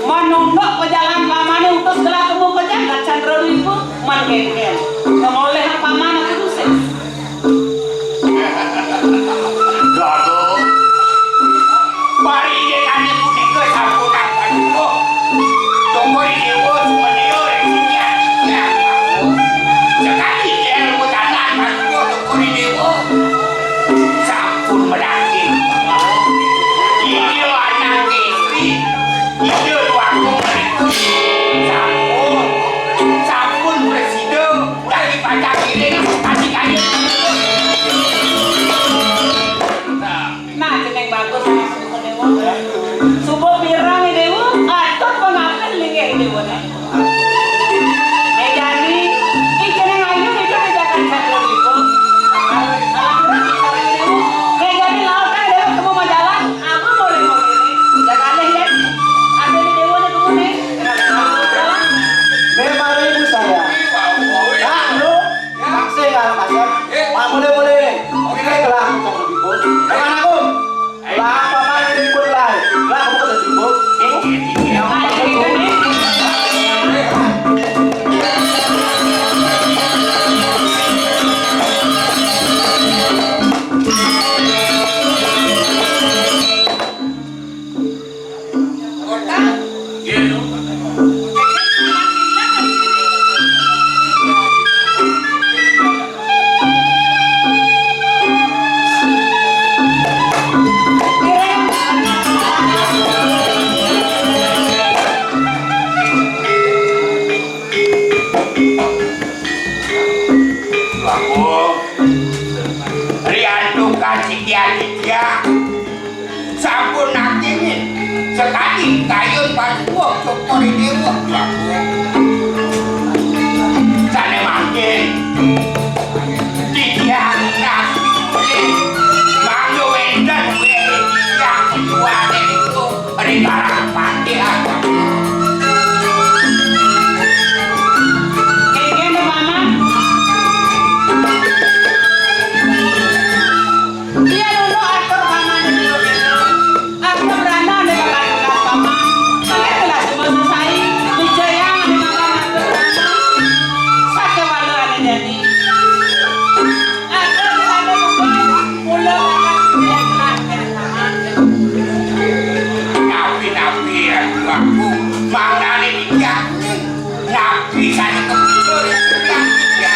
menunduk pejalan paman utus gelah temu pejalan Chandra Wipu mangkengkel. Ngoleh paman aku dusek. Gago mari dia tanya putih ke sampunan padunuh tuku ini wo cuma dia yang sikian-sikian aku sekali dia ilmu tanah padunuh tuku ini wo sampun menangin ini anak istri ini waktu sampun presiden dari pajak ini kasih kaya Nah, jeneng bagus sama suku dewa. Suku pirang dewa, atot pengapen linggih dewa nih. Jadi, jeneng ayu itu dijakan Chandra Wipu. Alhamdulillah sareng dewa. Jadi lautan dewa temu majalan, aku boleh ini. Jakaleh ya. Ada di dewa nih temu nih. Memang ibu saya. Nah, lu maksud kalau kasar, mak boleh. Oke, gelah aku tak beribut. Paman aku, lah paman beribut lah. Lah kamu tak beribut. Nah, ini nih. Riandu kasih dia sampun nakingin sekali kayun padunuh tuku ini wo sana makin dia nasi mango wedan dia kedua itu negara pati apa Ini paman. Iya dulu atur paman dulu. Aku beranda ada kakak paman. Pakai gelas semua selesai. Wijaya ada makan aku beranda. Sakewalo ada jadi. Ada bukan pulau akan yang gelas paman. napi ya aku mangane dia napi kan kepikir dia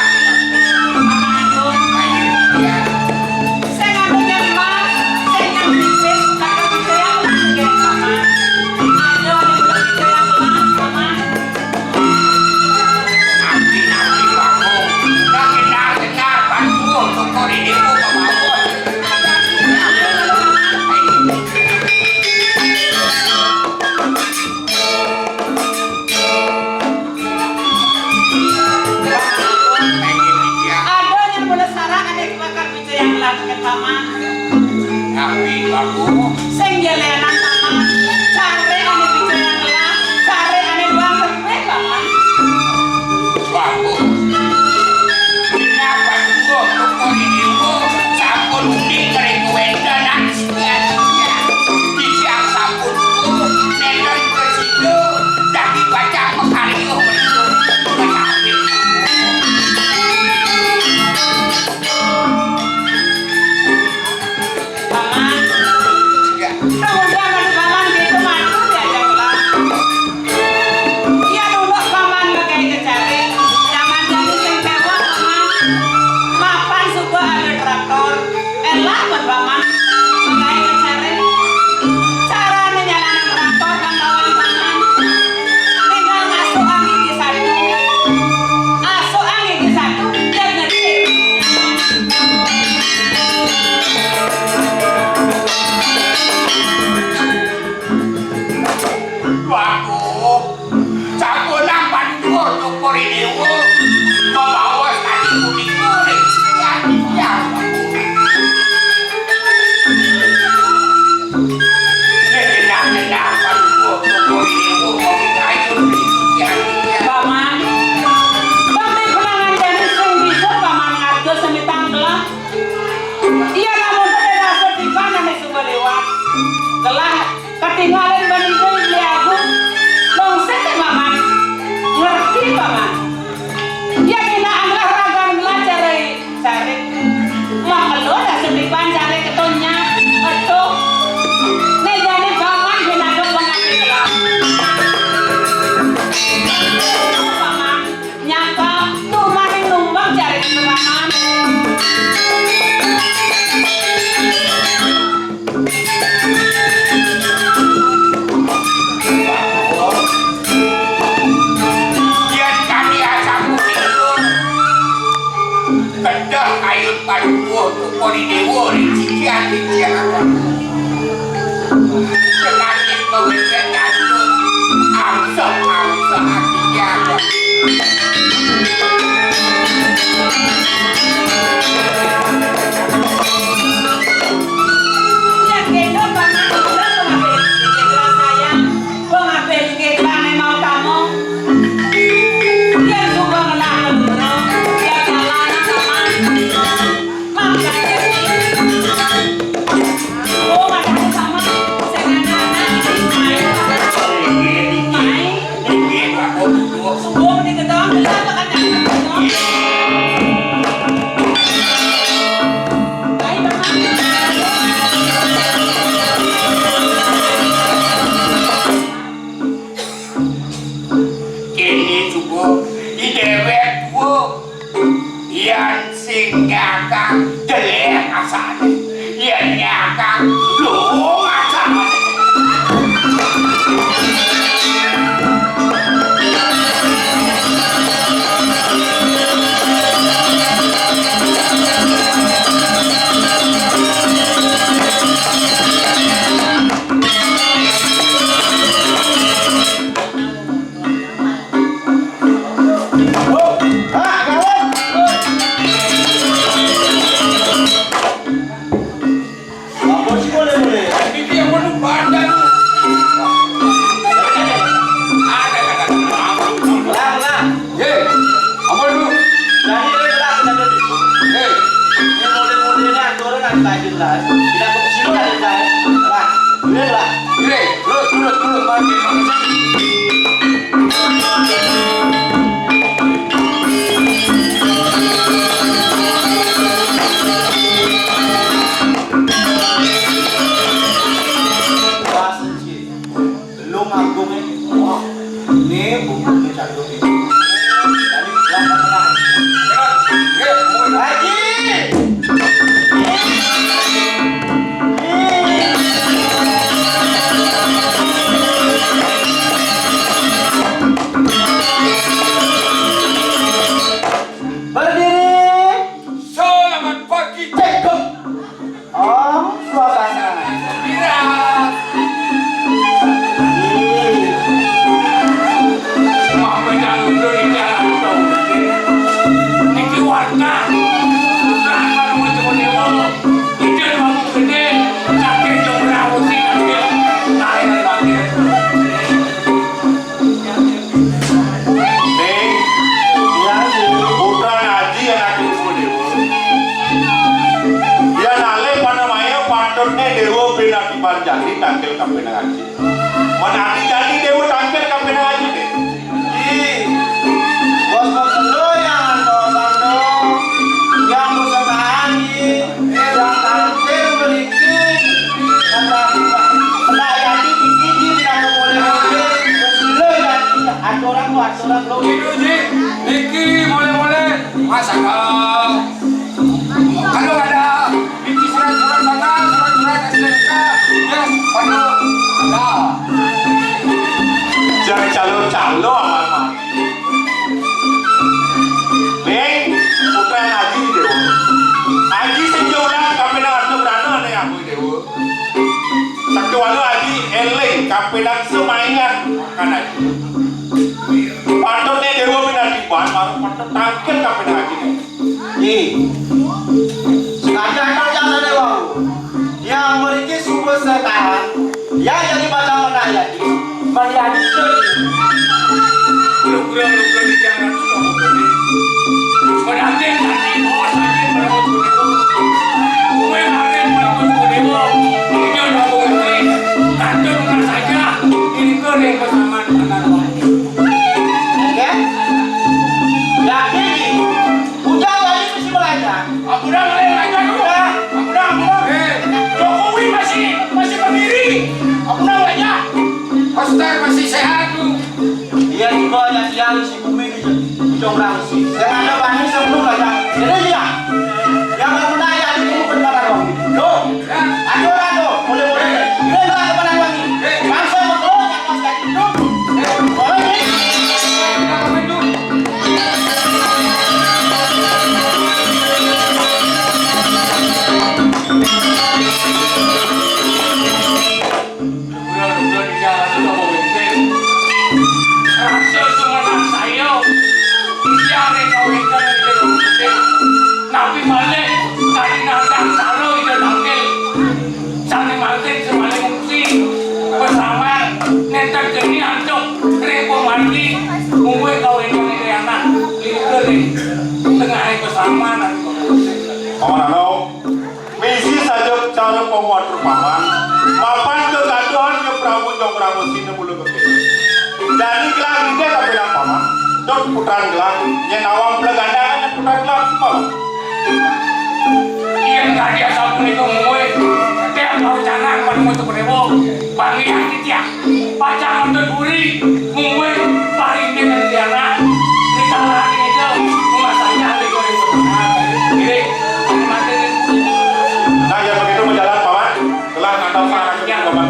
ketinggalan banding beli aku. Longset paman. Ngerti paman. Ya kena anglah ragan belajar cari. Makalo dah sebipan cari ketonnya. Aduh. Nejane paman kena dong mengambil kelam. Paman nyaka tuh maring numbang cari ke paman. Biar kami asamu tidur. Kedah kayut paduo tuko di dewo di cikian. Kenakit pemeriksaan jantung. Amsa akinya. Ya gendong paman udah pengambil ke kelas saya. Pengambil ke kelas mau kamu. Yang suka ngelang ngelang. Yang jalan paman. Makan jadi. Oh ada sama. Main. Subuh di gedung bilang makan gedung. Baik paman. Kini cukup di dewek bu yang sing nyakang jelek asane yang nyakang lu asane ini yang mau badan hei apa lu hei hei terus mati Belum agung ini bumbu cantik ini. Dari belakang lagi. Berdiri. selamat pagi Cekuk. Om suasana. Mira apa yang lu di dalam dong ini warna kenapa lu mau dewa itu mau gede sakit dong rawat sih dia naik lagi Nih, putra Naji anak ibu dewa. Dia nale panamanya pandornya dewa bina kibar jadi tampil kampena ngaji. Menanti jadi dewa tampil kampena ngaji deh. Bos dulu yang sando, yang musabani, yang tampil memiliki melayani tinggi tidak boleh dulu yang aturan lo. itu sih Niki boleh masa kalau ada Niki surat-surat tangan surat-surat STNK yes penuh ada Jangan calo-calo amal Nih, putra Naji dewa. Aji senjauran kampena arno berano ane aku dewa. Sakti walu aji eling kampena semaingan kan aji. Pandornya dewa bina kibar baru pandor tampil kampena aji nih. Ye, sengaja kau jangan dewa. Yang memiliki sumber setahan, yang dibaca menayani, melayani Lu di jangan kamu gede berarti tadi bos tadi merebut gue hari merebut dewa ini udah gue ngerti kantor ngerasa Poster masih sehat lu. Iya juga yang siang si bumi di Jongrang sih. Saya ada banyak sebelum aja. Jadi dia yang nggak pernah ya di kamu benar dong. Lo, ayo ayo, boleh. Ini nggak kemana lagi? Bangsa betul yang pas lagi hidup. Boleh nih. Udah di jalan tuh mau bensin. Rasa semangat saya. Dia nih kau ikan itu bensin. Nabi balik tadi nantang salo itu tangkil. Saling mantin semali fungsi. Bersama nentak kini antuk. Repo mandi. Mungwe kau ini anak. Lihat nih. Tengah hari bersama nanti. Paman Ano, misi saja cara pemuat paman, mapan kegaduhan ke Prabu Jongramu sini mulu ke jadi gelang dia tak bilang paman, dot putaran gelang, yang awam pelegandangan yang putaran gelang paman. Iya nggak dia sabun itu mungwe. Tiap kau jangan pada itu berebo. Bagi yang titia, baca nonton buri, mungwe paling dengan diana. Kita lagi itu, masanya di goreng betul. Jadi, mati. Nah yang begitu berjalan paman, telah nantau sana ke paman.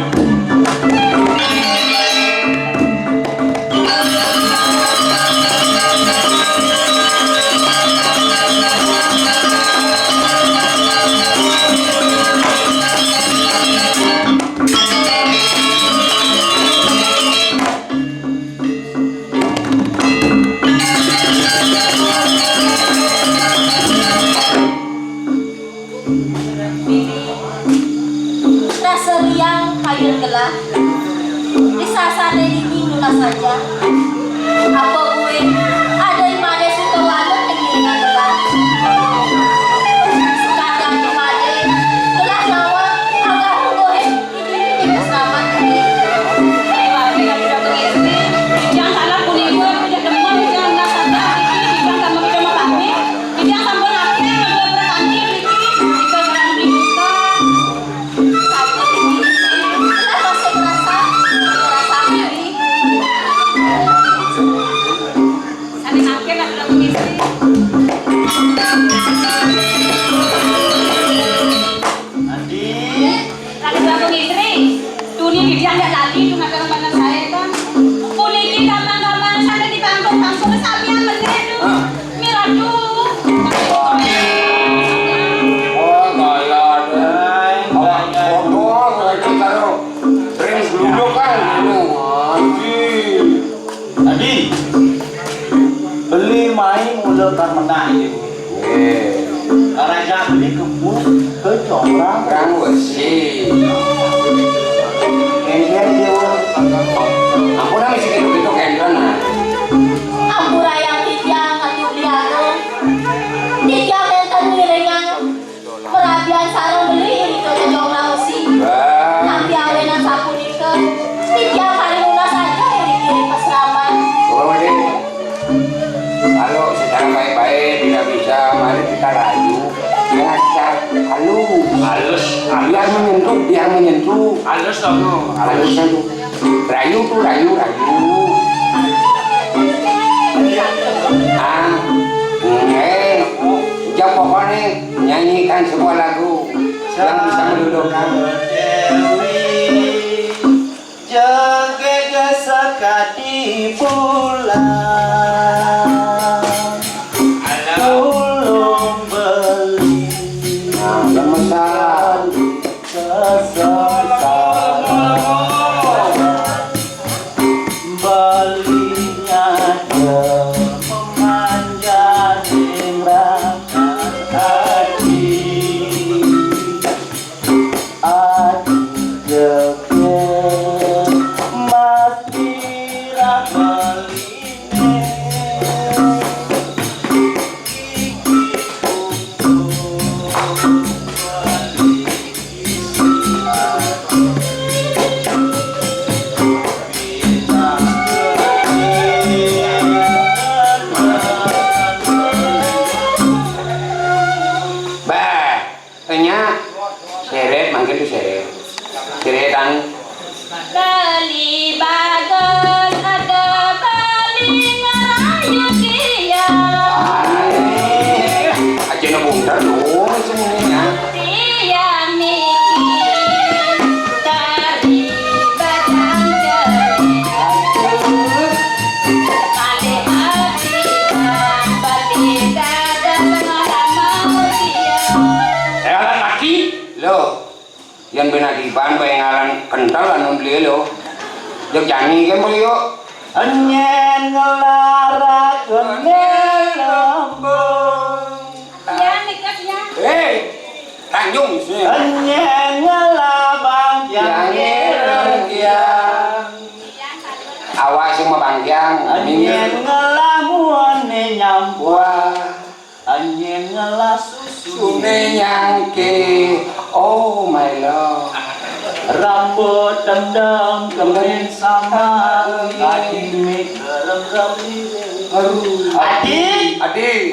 Rasa riang kayu gelah di sasane ini nuna saja apa gue ada imade suka wadah kegilingan gelah kadang imade gelah nawa agak gue ini bersama ini Yang salah kuning gue punya teman yang nggak sadar ini dibilang sama kita makannya, dibilang sama anaknya nggak berani bikin jika barang dibuka. satu ini gelah masih ngerasa ini Ada nangke nggak ada mengisi. Adi, Lagi berapa istri? Tuh nih dia nggak lagi tuh nggak kena pandang saya kan. Kuniki gampang-gampang sampai di bangkok sapi yang bener tuh. Mira tuh. Oh, gaya deh. Foto lagi karo. Ring duduk kan ini. Adi, beli main mula termenang itu. Raja beli kebun ke Jongrang. Orang besi. Kayaknya dia Aku nak mesti gitu kendran nah. ampura yang tiang atau liano tiang yang terdirinya perabian sarang beli ini ke Jongrang sih nanti awenan sapu nikah tiang kali lunas saja yang dikirim peseraman Boleh. Kalau secara baik-baik tidak bisa, mari kita rayu. Belajar halus. Biar menyentuh. Halus dong. Halus itu. Rayu tuh rayu. Jauh pokoknya nyanyikan sebuah lagu yang bisa mendudukkan. Dewi jaga sekali bulan ulung beli Masalah. belinya memanjat rakan hati jege mas kira belinya Bali bagan ada bali ngarayu kia. Aja na bundar loh semuanya. Tiang niki dari badang jari. Bali hati bali gadang mau dia. Alan laki. Lo, yang benar di ban bayangan kental anu beli lo. Jok jani kan boleh yo. Anyen ngelarak lembong. Ya nikahnya. Tanjung sih. Anyen ngelabang yang ngerenggiang. Awas semua bangkiang. Anyen ngelamuan nyambua. Anyen ngelasusu Sune nyangke. Oh my love. rambut dendam kemen sama kaki mik gerem-gerem. Adik Adik.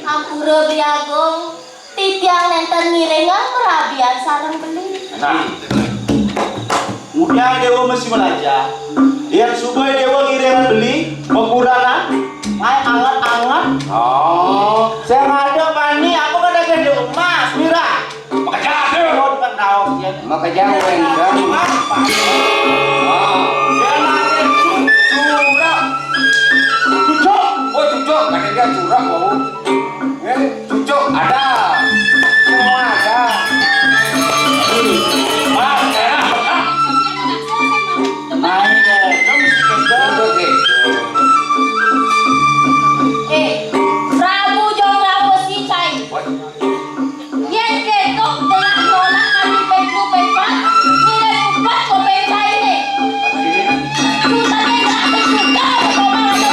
Ampura biagung titiang nenten ngiringan perabian sarang beli. nah udah dewa mesti belajar yang supaya dewa ngiringan beli menguranan main anget-anget. Oh. Saya ngada mani aku kan ada gede emas mira Makanya ada. mau kan tahu ya Maka jauh kan. cucuk Oh cucuk, karena dia curang bau. Cucuk ada. Semua ada. Mas, enak. main deh kamu mesti kerja Cucuk gitu. Prabu jong rawo si cai. Yen ketok telah nolak kami penku penpan. Nilai kupat ko pencai ne. Tutane gak sejuta ko mga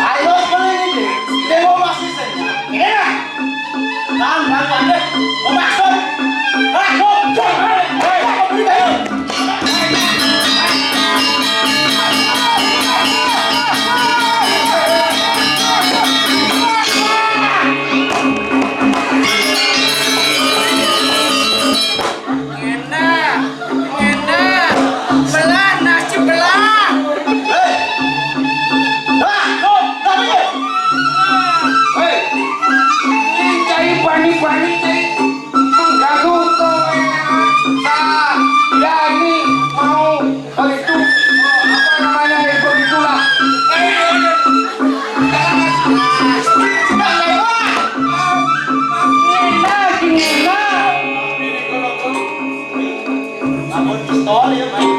ayo beli ini dewa masih senyap ini lah kan deh maksud Belah nasi belah. Hei, ini cai bani-bani cai mengganggu kewenangan. Yani mau itu apa namanya itu itulah. namun pistol ya main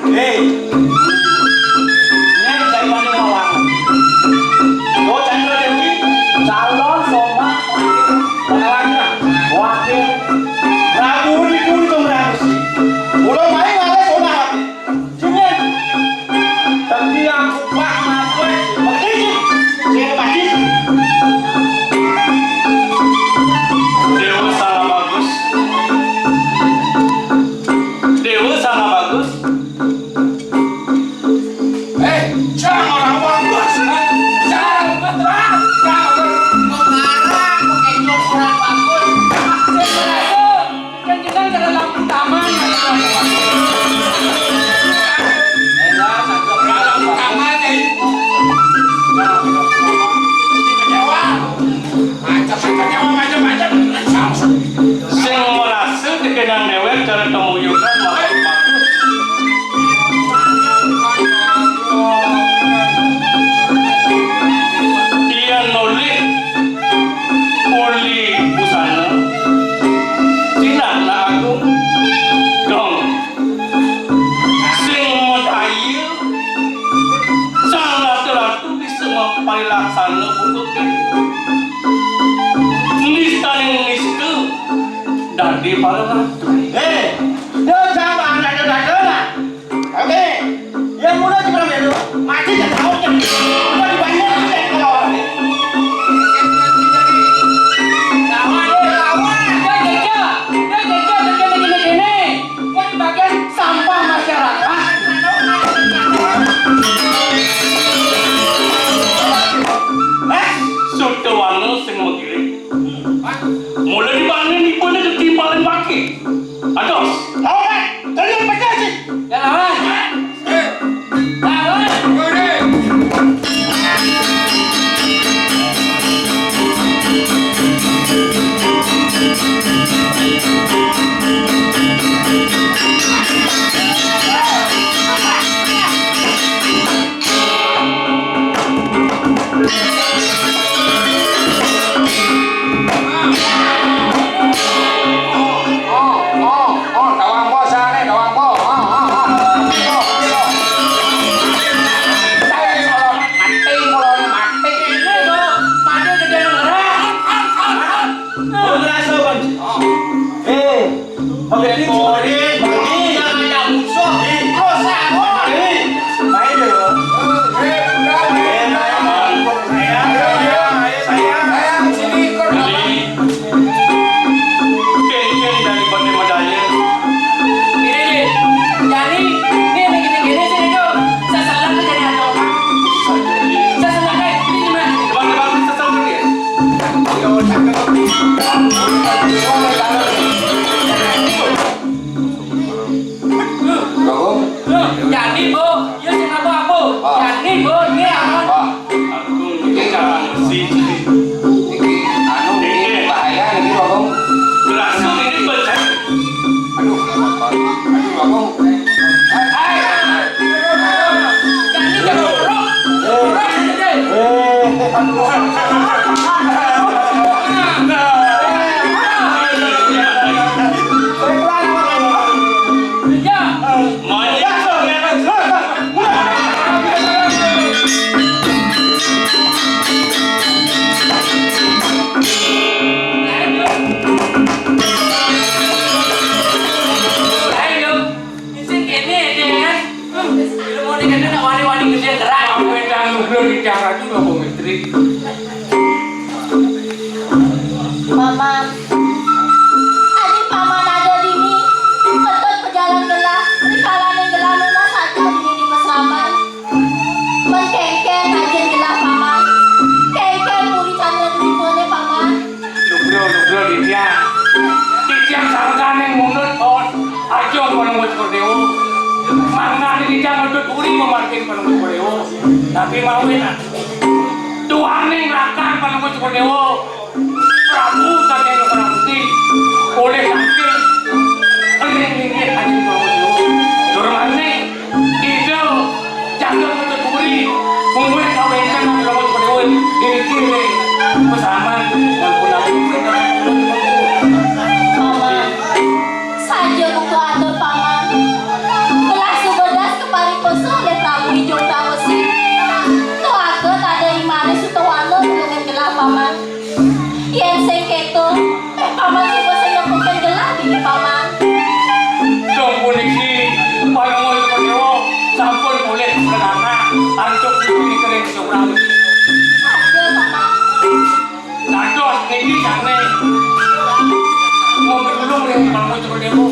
ini saya mana mawangan lo Chandra Dewi calon soma pengawannya wakil Prabu itu Meragusi udah main ngale soma wakil cingen tapi aku pak maafkan begini saya pasti Dewa sangat bagus. Dewa sangat bagus. Jangan orang bagus. Jangan. Sing merasa dikenang dewek cara temuyukan makin bagus. Dia nolih puli busana tidak na aku dong sing mutayu sang ratu-ratu di semua parilaksana butuh nistaning nistu dadi para ratu. dia jangan ada oke yang muda cuma melu mati dan tahu yang udah dibangun kalau Sampah masyarakat. Mama, adik paman ada dini, betul pejalan gelah, rikalan yang gelah nuna saja dini di pesraman. Menkengken ajen gelah paman, kengken puri canda ribone paman. Lugro Ditya. Ditya sangkane munut on. Ajo panunggut Kordewo. Mangane Ditya ngedut uri memarkin panunggut Kordewo. Tapi mau enak. Tuhaning rakan panunggut Kordewo. Prabu Satya Pramuti oleh sakil eling-eling aja Kordewo. Durmane itu jaga ngedut uri. Mungkin kawenkan panunggut Kordewo ini bersama Mama, saja buku atur paman. Gelah sebedas kepari koso oleh Prabu Wijong Tawesi. Toaket ada imane sutawano dengan gelah paman. Yen sing keto, paman coba saya nyempukan gelah ini paman. dong puniki panunggut Kordewo sampun boleh sederhana antuk ini kering seorang Saja paman. dados niki sane ngombe dulu ring panunggut Kordewo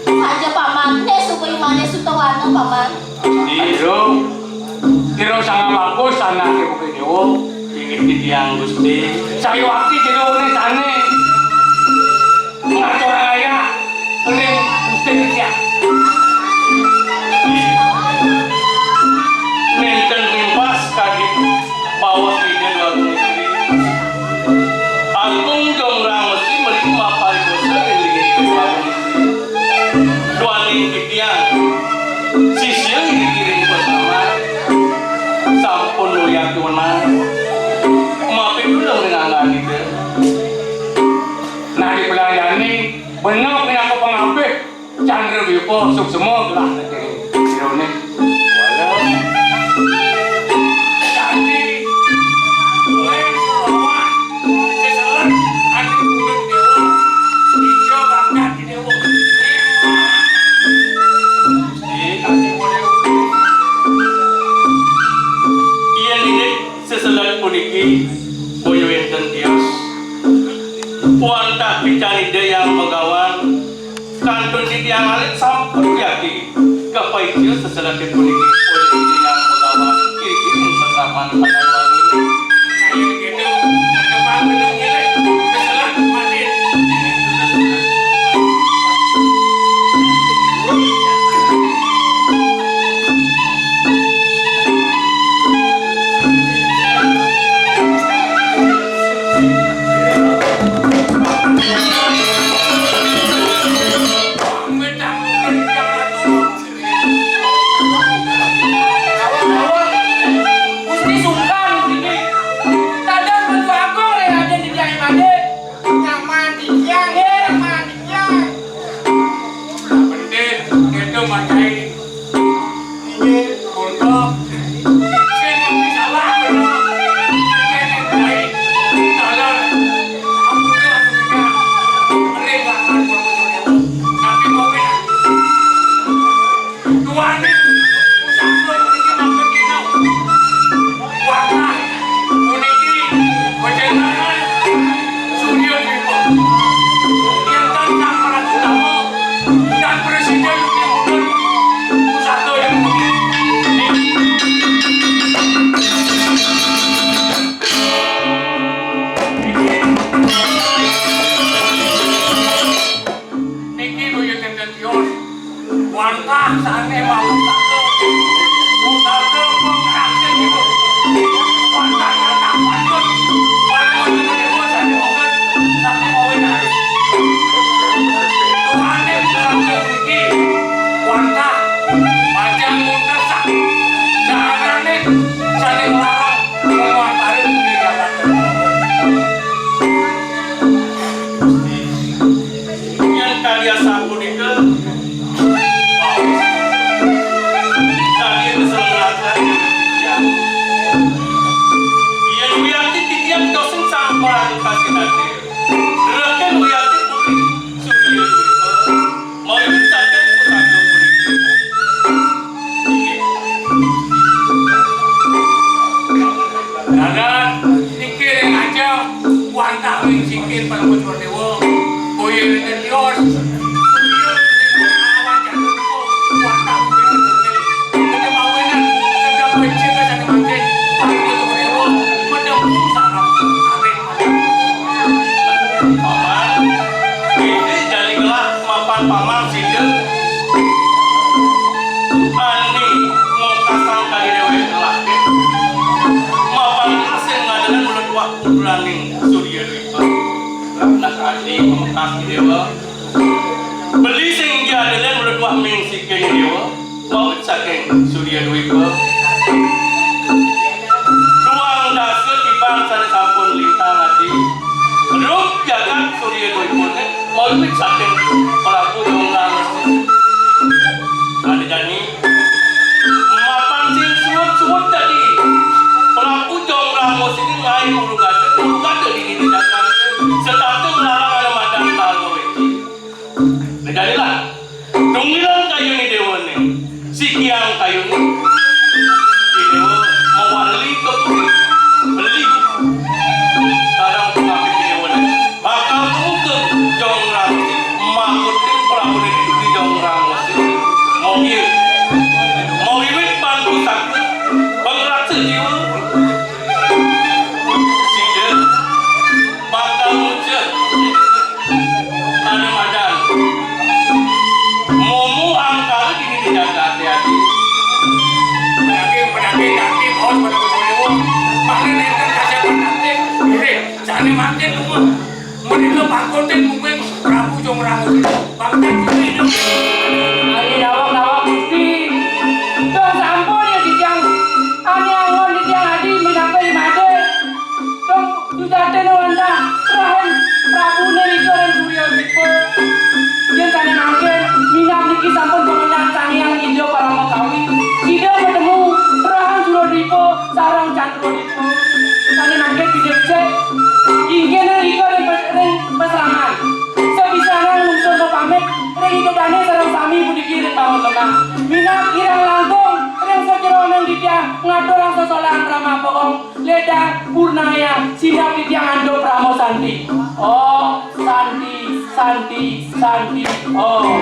Saja paman, ne suku imane sutawano paman. Kiro sangat bagus anak ibu Kordewo ingin ditiang Gusti saya waktu jerone sane ngatur raya ring Gusti Ditya Nenten rimpas kadip bawah ide dua negeri. Agung jongrang mesti menerima parikosa yang dingin kedua negeri. Dua negerian, sisi yang dikirim bersama, sampun loyak tuanan. Maafin dulu dengan itu. nah di pelayani benar penyakit pengapit Chandra Wipo suk semua gelah jerone walau jadi gue bawa seselan anti kulit dewa hijau bangkat di dewa anti kulit Ia lidik seselat puniki boyo enten tios. Puan tak bicani de yang pegawan kantun di tiang alit sampun yaki kepaitio seselat puniki boyo ide yang pegawan kiri penerapan panarwangi. saya gitu depan bener gile seselan mati Gusti sungkan ingin pada bocor dewa boye dengan lios awan jatuh itu warna kita mau enak kita benci ke sana makin pada bocor dewa mendem sarap awet Paman, ini jadilah mapan paman sidel. Ani mau kasang kali dewe laki. Mapan asen ngadalan bulan dua ulaning surya riba. Nak adi memekas di dewa. Beli sing jadalan bulan dua ming sikeng dewa. Mau saking surya riba. Ruang dasar tibang sana sampun lintang adi. Ruk jagat surya riba. Mau ikut saking pelaku dong mesti. Ada jani mapan sing suwut tadi pelaku jong ramos ini ngai ulu gada di dakan setatu melarang ada madang tago itu jadi lah tunggilan kayu ni dewa ni sikiang kayu ni di dewa mewali ke beli sekarang pengambil di dewa ni maka muka jong ramos makutin pelaku di jong ramos ini mau iwit bantu sakti penggerak sejiwa sida bakal muncul ada madan momu angkal ini dijaga hati-hati pedaging kaki bos pada bocor dewa mana nenten kasih penantik sana makin rumah mereka bangkotin mungkin Prabu jong rangus bangkit itu Ani nawak gusti. Dong sampun ya dijang. Ani angon dijang adi minangka imade. Dong sujate wanda rahen Prabu neriko dan Surya Ripa. Yen tane mangke minang niki sampun pemenang Sangyang Indo Paramakawi. Ida ketemu rahan Surya Ripa sareng Candra Ripa. Tane mangke dijece ingin neriko dan pasraman. Sebisana lungsun pamit ring hidupane sareng sami budi kirim bangun lemah. Minang irang langkung ring sajeroning didiang ngatur lang sosolan Rama Bohong leda purnaya sinap didiang ando Pramo Santi. Oh, Santi. Oh.